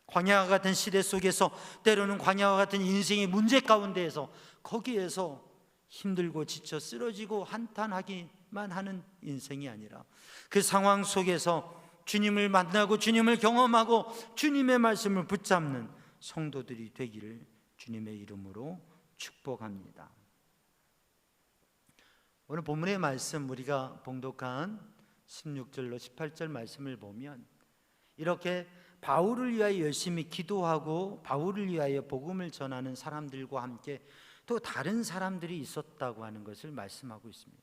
S4: 광야와 같은 시대 속에서 때로는 광야와 같은 인생의 문제 가운데에서 거기에서 힘들고 지쳐 쓰러지고 한탄하기만 하는 인생이 아니라 그 상황 속에서 주님을 만나고 주님을 경험하고 주님의 말씀을 붙잡는 성도들이 되기를 주님의 이름으로 축복합니다. 오늘 본문의 말씀 우리가 봉독한 16절로 18절 말씀을 보면 이렇게 바울을 위하여 열심히 기도하고 바울을 위하여 복음을 전하는 사람들과 함께 또 다른 사람들이 있었다고 하는 것을 말씀하고 있습니다.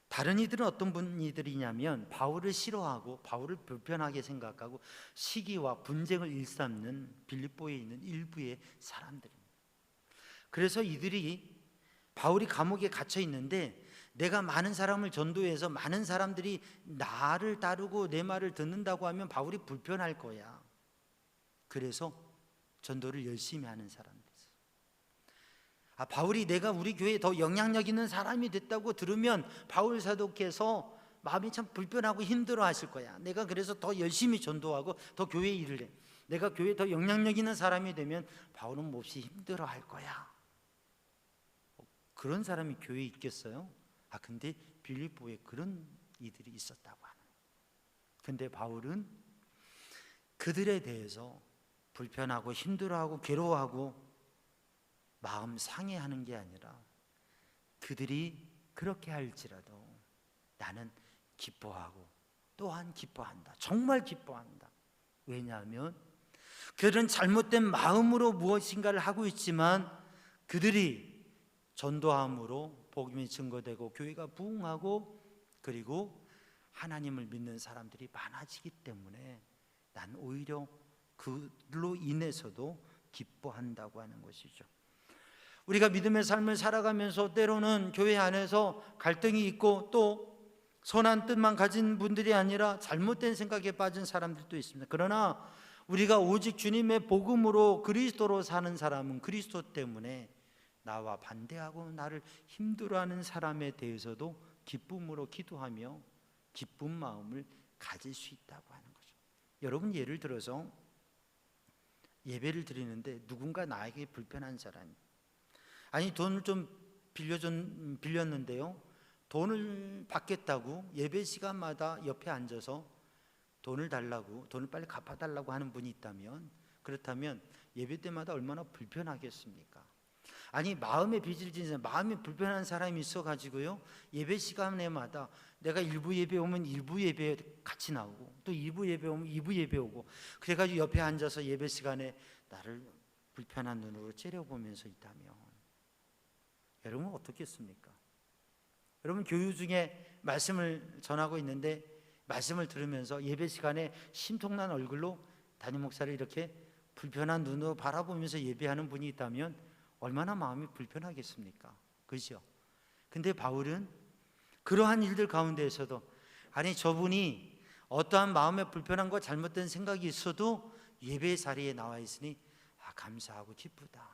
S4: 다른 이들은 어떤 이들이냐면 바울을 싫어하고 바울을 불편하게 생각하고 시기와 분쟁을 일삼는 빌립보에 있는 일부의 사람들입니다. 그래서 이들이 바울이 감옥에 갇혀 있는데 내가 많은 사람을 전도해서 많은 사람들이 나를 따르고 내 말을 듣는다고 하면 바울이 불편할 거야. 그래서 전도를 열심히 하는 사람들. 바울이 내가 우리 교회에 더 영향력 있는 사람이 됐다고 들으면 바울 사도께서 마음이 참 불편하고 힘들어 하실 거야. 내가 그래서 더 열심히 전도하고 더 교회 일을 해. 내가 교회에 더 영향력 있는 사람이 되면 바울은 몹시 힘들어 할 거야. 그런 사람이 교회에 있겠어요? 근데 빌립보에 그런 이들이 있었다고 하는. 근데 바울은 그들에 대해서 불편하고 힘들어하고 괴로워하고 마음 상해하는 게 아니라 그들이 그렇게 할지라도 나는 기뻐하고 또한 기뻐한다. 정말 기뻐한다. 왜냐하면 그들은 잘못된 마음으로 무엇인가를 하고 있지만 그들이 전도함으로 복음이 증거되고 교회가 부흥하고 그리고 하나님을 믿는 사람들이 많아지기 때문에 난 오히려 그로 인해서도 기뻐한다고 하는 것이죠. 우리가 믿음의 삶을 살아가면서 때로는 교회 안에서 갈등이 있고 또 선한 뜻만 가진 분들이 아니라 잘못된 생각에 빠진 사람들도 있습니다. 그러나 우리가 오직 주님의 복음으로 그리스도로 사는 사람은 그리스도 때문에 나와 반대하고 나를 힘들어하는 사람에 대해서도 기쁨으로 기도하며 기쁜 마음을 가질 수 있다고 하는 거죠. 여러분 예를 들어서 예배를 드리는데 누군가 나에게 불편한 사람이 돈을 좀 빌렸는데요. 돈을 받겠다고 예배 시간마다 옆에 앉아서 돈을 달라고 돈을 빨리 갚아달라고 하는 분이 있다면 그렇다면 예배 때마다 얼마나 불편하겠습니까? 아니 마음에 빚을 지는 사람, 마음이 불편한 사람이 있어가지고요, 예배 시간에마다 내가 일부 예배 오면 일부 예배 같이 나오고, 또 2부 예배 오면 2부 예배 오고, 그래가지고 옆에 앉아서 예배 시간에 나를 불편한 눈으로 째려보면서 있다면 여러분 어떻겠습니까? 여러분 교유 중에 말씀을 전하고 있는데 말씀을 들으면서 예배 시간에 심통난 얼굴로 담임 목사를 이렇게 불편한 눈으로 바라보면서 예배하는 분이 있다면 얼마나 마음이 불편하겠습니까? 그죠? 근데 바울은 그러한 일들 가운데에서도, 아니 저분이 어떠한 마음에 불편한 거 잘못된 생각이 있어도 예배 자리에 나와 있으니 감사하고 기쁘다.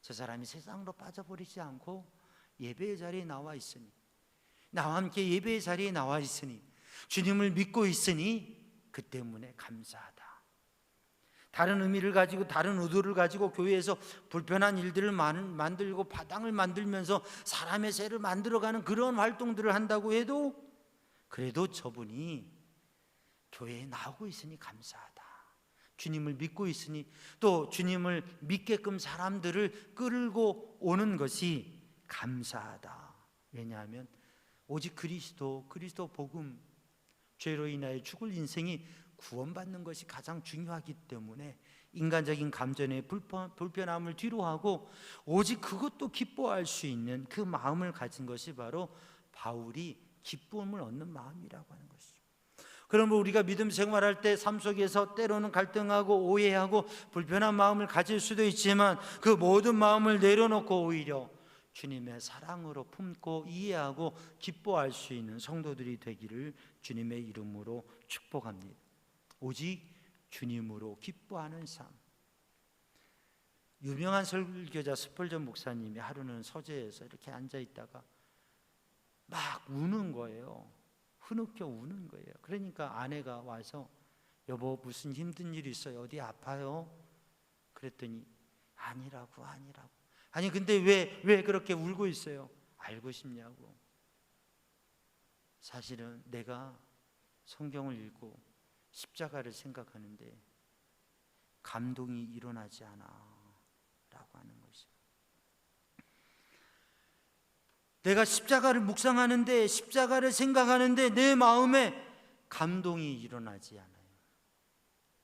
S4: 저 사람이 세상으로 빠져버리지 않고 예배의 자리에 나와 있으니, 나와 함께 예배의 자리에 나와 있으니, 주님을 믿고 있으니 그 때문에 감사하다. 다른 의미를 가지고 다른 의도를 가지고 교회에서 불편한 일들을 만들고 파당을 만들면서 사람의 새를 만들어가는 그런 활동들을 한다고 해도 그래도 저분이 교회에 나오고 있으니 감사하다. 주님을 믿고 있으니, 또 주님을 믿게끔 사람들을 끌고 오는 것이 감사하다. 왜냐하면 오직 그리스도 복음, 죄로 인하여 죽을 인생이 구원받는 것이 가장 중요하기 때문에 인간적인 감정의 불편함을 뒤로하고 오직 그것도 기뻐할 수 있는 그 마음을 가진 것이 바로 바울이 기쁨을 얻는 마음이라고 하는 것이죠. 그러면 우리가 믿음 생활할 때 삶 속에서 때로는 갈등하고 오해하고 불편한 마음을 가질 수도 있지만 그 모든 마음을 내려놓고 오히려 주님의 사랑으로 품고 이해하고 기뻐할 수 있는 성도들이 되기를 주님의 이름으로 축복합니다. 오직 주님으로 기뻐하는 삶. 유명한 설교자 스펄전 목사님이 하루는 서재에서 이렇게 앉아 있다가 막 우는 거예요. 흐느껴 우는 거예요. 그러니까 아내가 와서 여보 무슨 힘든 일 있어요? 어디 아파요? 그랬더니 아니라고. 아니 근데 왜 그렇게 울고 있어요? 알고 싶냐고. 사실은 내가 성경을 읽고 십자가를 생각하는데 감동이 일어나지 않아 라고 하는 것이죠. 내가 십자가를 묵상하는데, 십자가를 생각하는데 내 마음에 감동이 일어나지 않아요.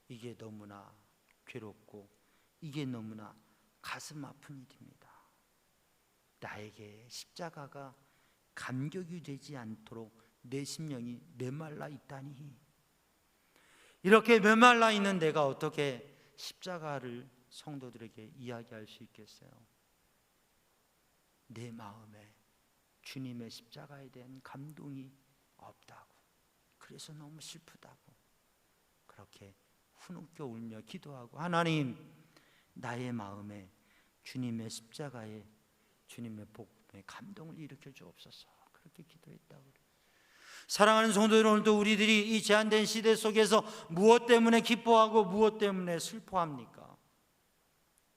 S4: 이게 너무나 괴롭고 이게 너무나 가슴 아픈 일입니다. 나에게 십자가가 감격이 되지 않도록 내 심령이 메말라 있다니, 이렇게 메말라 있는 내가 어떻게 십자가를 성도들에게 이야기할 수 있겠어요? 내 마음에 주님의 십자가에 대한 감동이 없다고, 그래서 너무 슬프다고 그렇게 후늆겨 울며 기도하고, 하나님 나의 마음에 주님의 십자가에 주님의 복음에 감동을 일으켜 주옵소서, 그렇게 기도했다고 그래요. 사랑하는 성도들, 오늘도 우리들이 이 제한된 시대 속에서 무엇 때문에 기뻐하고 무엇 때문에 슬퍼합니까?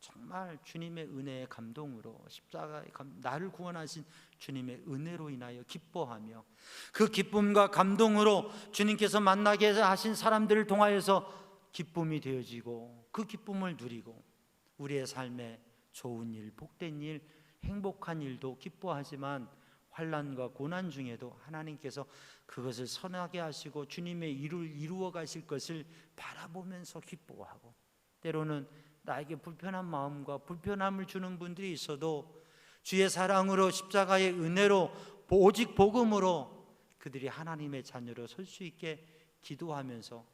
S4: 정말 주님의 은혜의 감동으로, 십자가의 나를 구원하신 주님의 은혜로 인하여 기뻐하며 그 기쁨과 감동으로 주님께서 만나게 하신 사람들을 통하여서 기쁨이 되어지고 그 기쁨을 누리고 우리의 삶에 좋은 일, 복된 일, 행복한 일도 기뻐하지만 환난과 고난 중에도 하나님께서 그것을 선하게 하시고 주님의 일을 이루어 가실 것을 바라보면서 기뻐하고, 때로는 나에게 불편한 마음과 불편함을 주는 분들이 있어도 주의 사랑으로 십자가의 은혜로 오직 복음으로 그들이 하나님의 자녀로 설 수 있게 기도하면서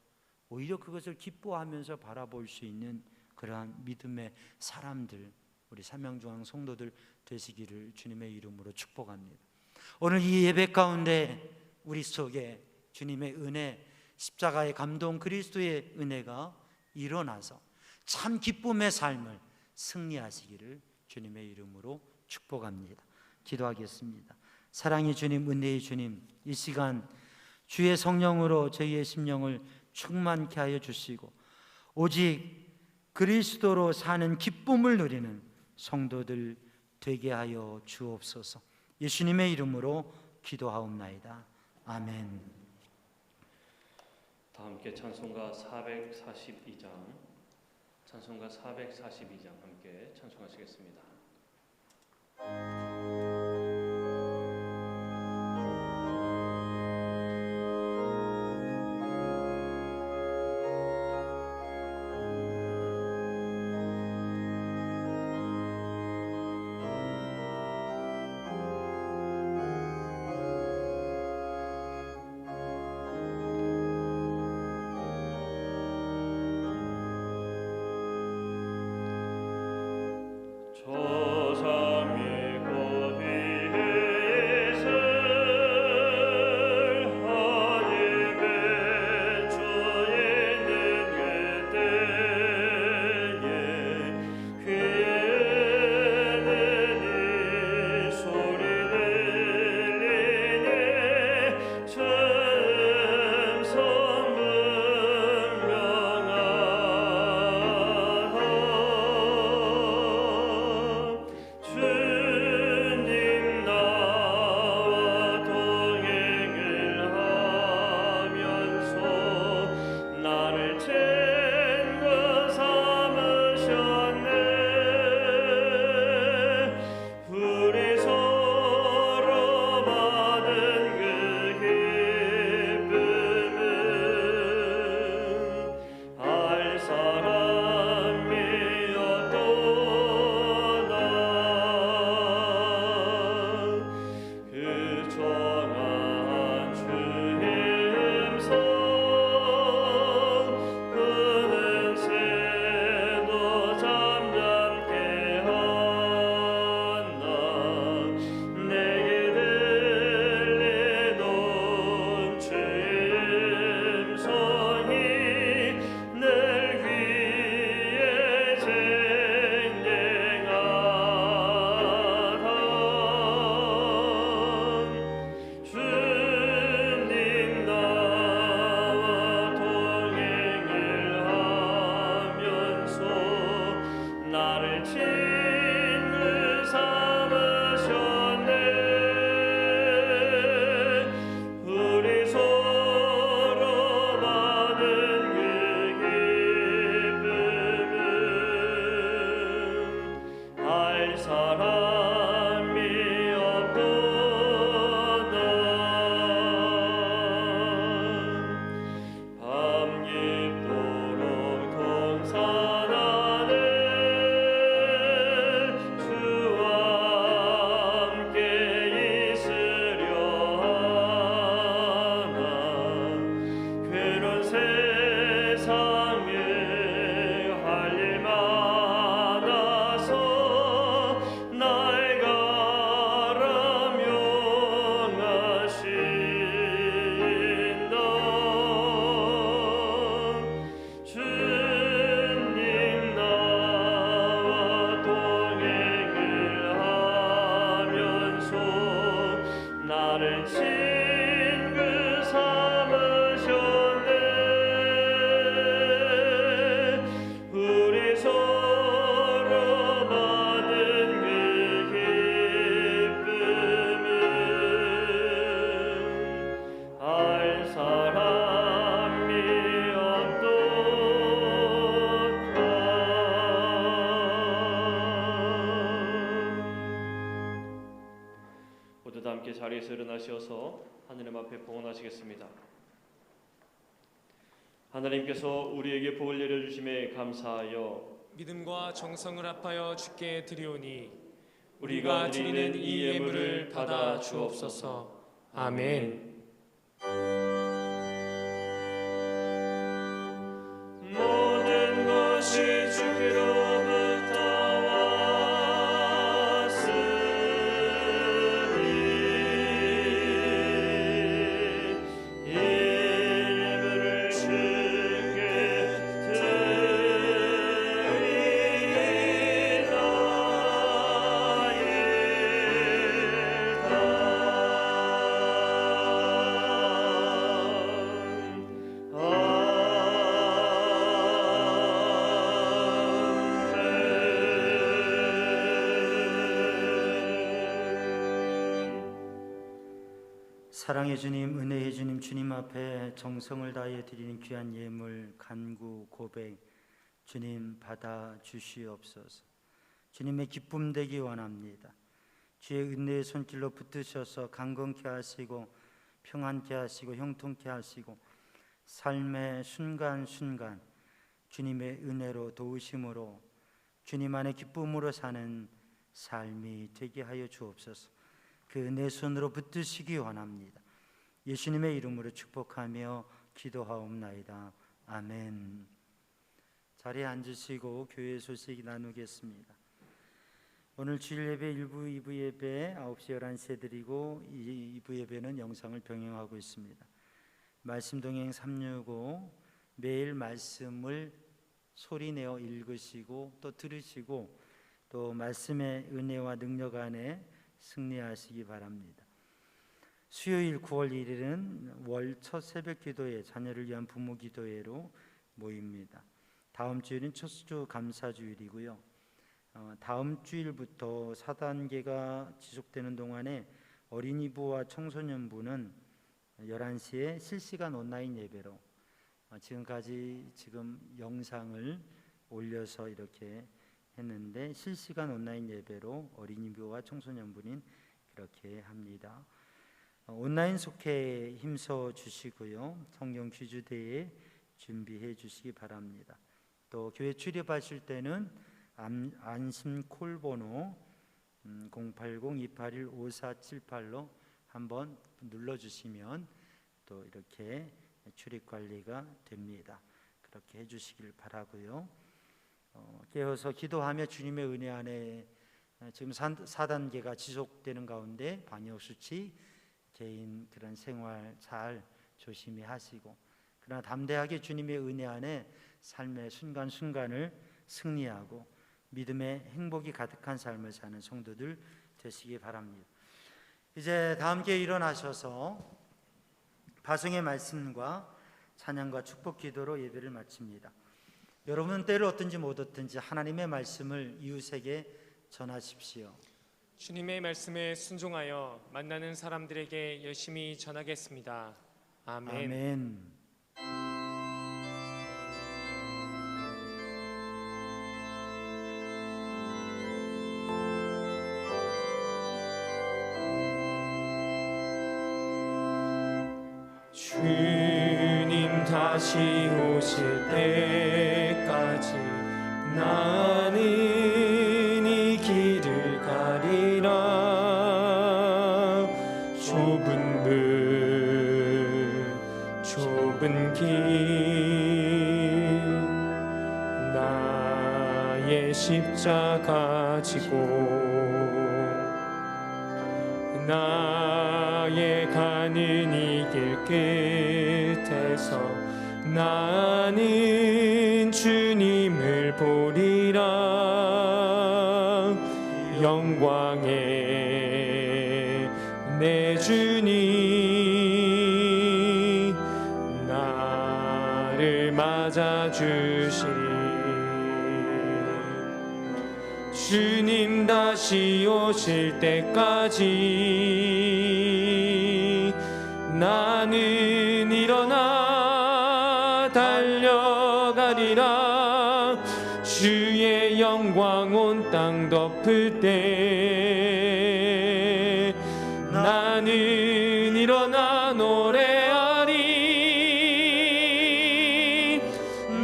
S4: 오히려 그것을 기뻐하면서 바라볼 수 있는 그러한 믿음의 사람들, 우리 삼양중앙 성도들 되시기를 주님의 이름으로 축복합니다. 오늘 이 예배 가운데 우리 속에 주님의 은혜, 십자가의 감동, 그리스도의 은혜가 일어나서 참 기쁨의 삶을 승리하시기를 주님의 이름으로 축복합니다. 기도하겠습니다. 사랑의 주님, 은혜의 주님, 이 시간 주의 성령으로 저희의 심령을 충만케 하여 주시고 오직 그리스도로 사는 기쁨을 누리는 성도들 되게 하여 주옵소서. 예수님의 이름으로 기도하옵나이다. 아멘.
S1: 다 함께 찬송가 442장 함께 찬송하시겠습니다. 함께 자리에서 일어나셔서 하느님 앞에 봉헌하시겠습니다. 하나님께서 우리에게 복을 내려주심에 감사하여
S2: 믿음과 정성을 합하여 주께 드리오니
S1: 우리가 드리는 이 예물을 받아 주옵소서.
S2: 아멘.
S1: 모든 것이 주께로부터 왔으니 이 예물을 주께
S4: 사랑의 주님, 은혜의 주님, 주님 앞에 정성을 다해 드리는 귀한 예물, 간구, 고백, 주님 받아 주시옵소서. 주님의 기쁨 되기 원합니다. 주의 은혜의 손길로 붙드셔서 강건케 하시고 평안케 하시고 형통케 하시고 삶의 순간순간 주님의 은혜로 도우심으로 주님 안에 기쁨으로 사는 삶이 되게 하여 주옵소서. 그 내 손으로 붙드시기 원합니다. 예수님의 이름으로 축복하며 기도하옵나이다. 아멘. 자리에 앉으시고 교회 소식 나누겠습니다. 오늘 주일 예배 1부, 2부 예배 9시, 11시에 드리고 2부 예배는 영상을 병행하고 있습니다. 말씀 동행 365 매일 말씀을 소리내어 읽으시고 또 들으시고 또 말씀의 은혜와 능력 안에 승리하시기 바랍니다. 수요일 9월 1일은 월 첫 새벽 기도회, 자녀를 위한 부모 기도회로 모입니다. 다음 주일은 첫 주 감사주일이고요. 다음 주일부터 4단계가 지속되는 동안에 어린이부와 청소년부는 11시에 실시간 온라인 예배로 지금까지 영상을 올려서 이렇게 했는데 실시간 온라인 예배로 어린이부와 청소년부는 그렇게 합니다. 온라인 속회에 힘써 주시고요. 성경 퀴즈대회 준비해 주시기 바랍니다. 또 교회 출입하실 때는 안심 콜 번호 080-281-5478로 한번 눌러주시면 또 이렇게 출입 관리가 됩니다. 그렇게 해주시길 바라고요. 깨어서 기도하며 주님의 은혜 안에 지금 4단계가 지속되는 가운데 방역수칙, 개인 그런 생활 잘 조심히 하시고 그러나 담대하게 주님의 은혜 안에 삶의 순간순간을 승리하고 믿음의 행복이 가득한 삶을 사는 성도들 되시기 바랍니다. 이제 다 함께 일어나셔서 파송의 말씀과 찬양과 축복 기도로 예배를 마칩니다. 여러분은 때를 얻든지 못 얻든지 하나님의 말씀을 이웃에게 전하십시오.
S2: 주님의 말씀에 순종하여 만나는 사람들에게 열심히 전하겠습니다. 아멘.
S4: 아멘.
S2: 주님 다시 오실 때까지 나는 이 길을 가리라. 좁은 길 나의 십자가 지고 나의 가는 이 길 끝에서 나는 주님을 보리라. 영광의 내 주님 나를 맞아주시리. 주님 다시 오실 때까지 나는 일어나 달려가리라. 주의 영광 온 땅 덮을 때 나는 일어나 노래하리.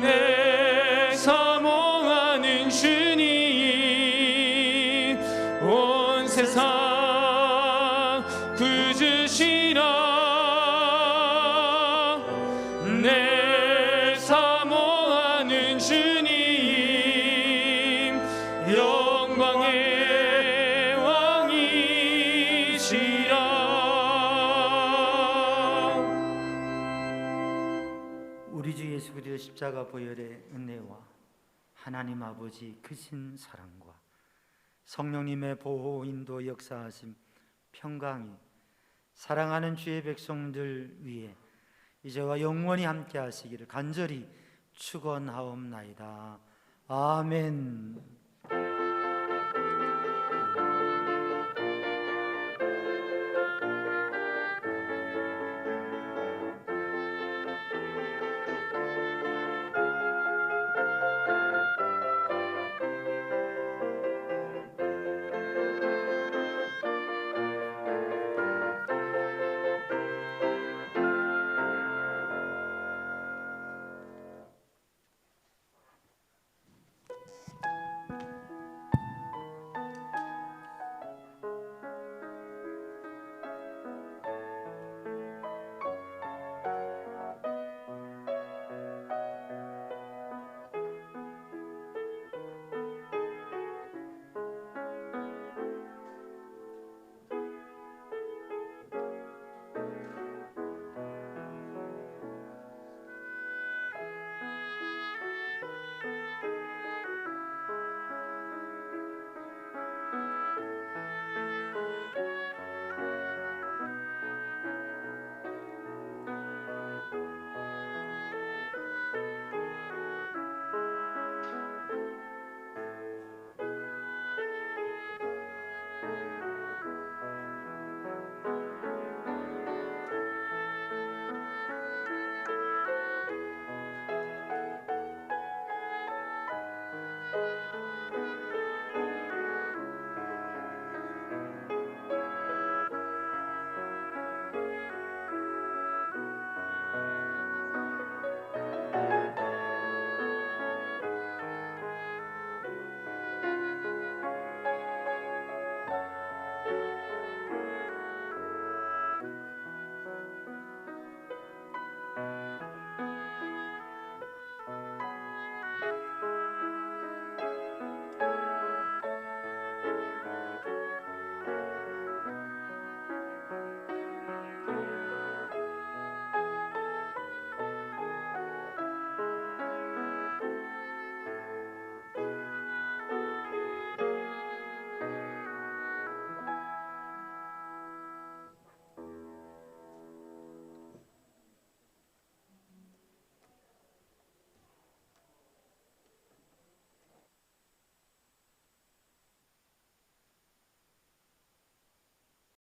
S2: 내 사모하는 주님 온 세상 구주시라. 내 사모하는 주님 영광의 왕이시라.
S4: 우리 주 예수 그리스도 십자가 보혈의 은혜와 하나님 아버지 크신 사랑과 성령님의 보호 인도 역사하심 평강이 사랑하는 주의 백성들 위에 이제와 영원히 함께 하시기를 간절히 축원하옵나이다. 아멘.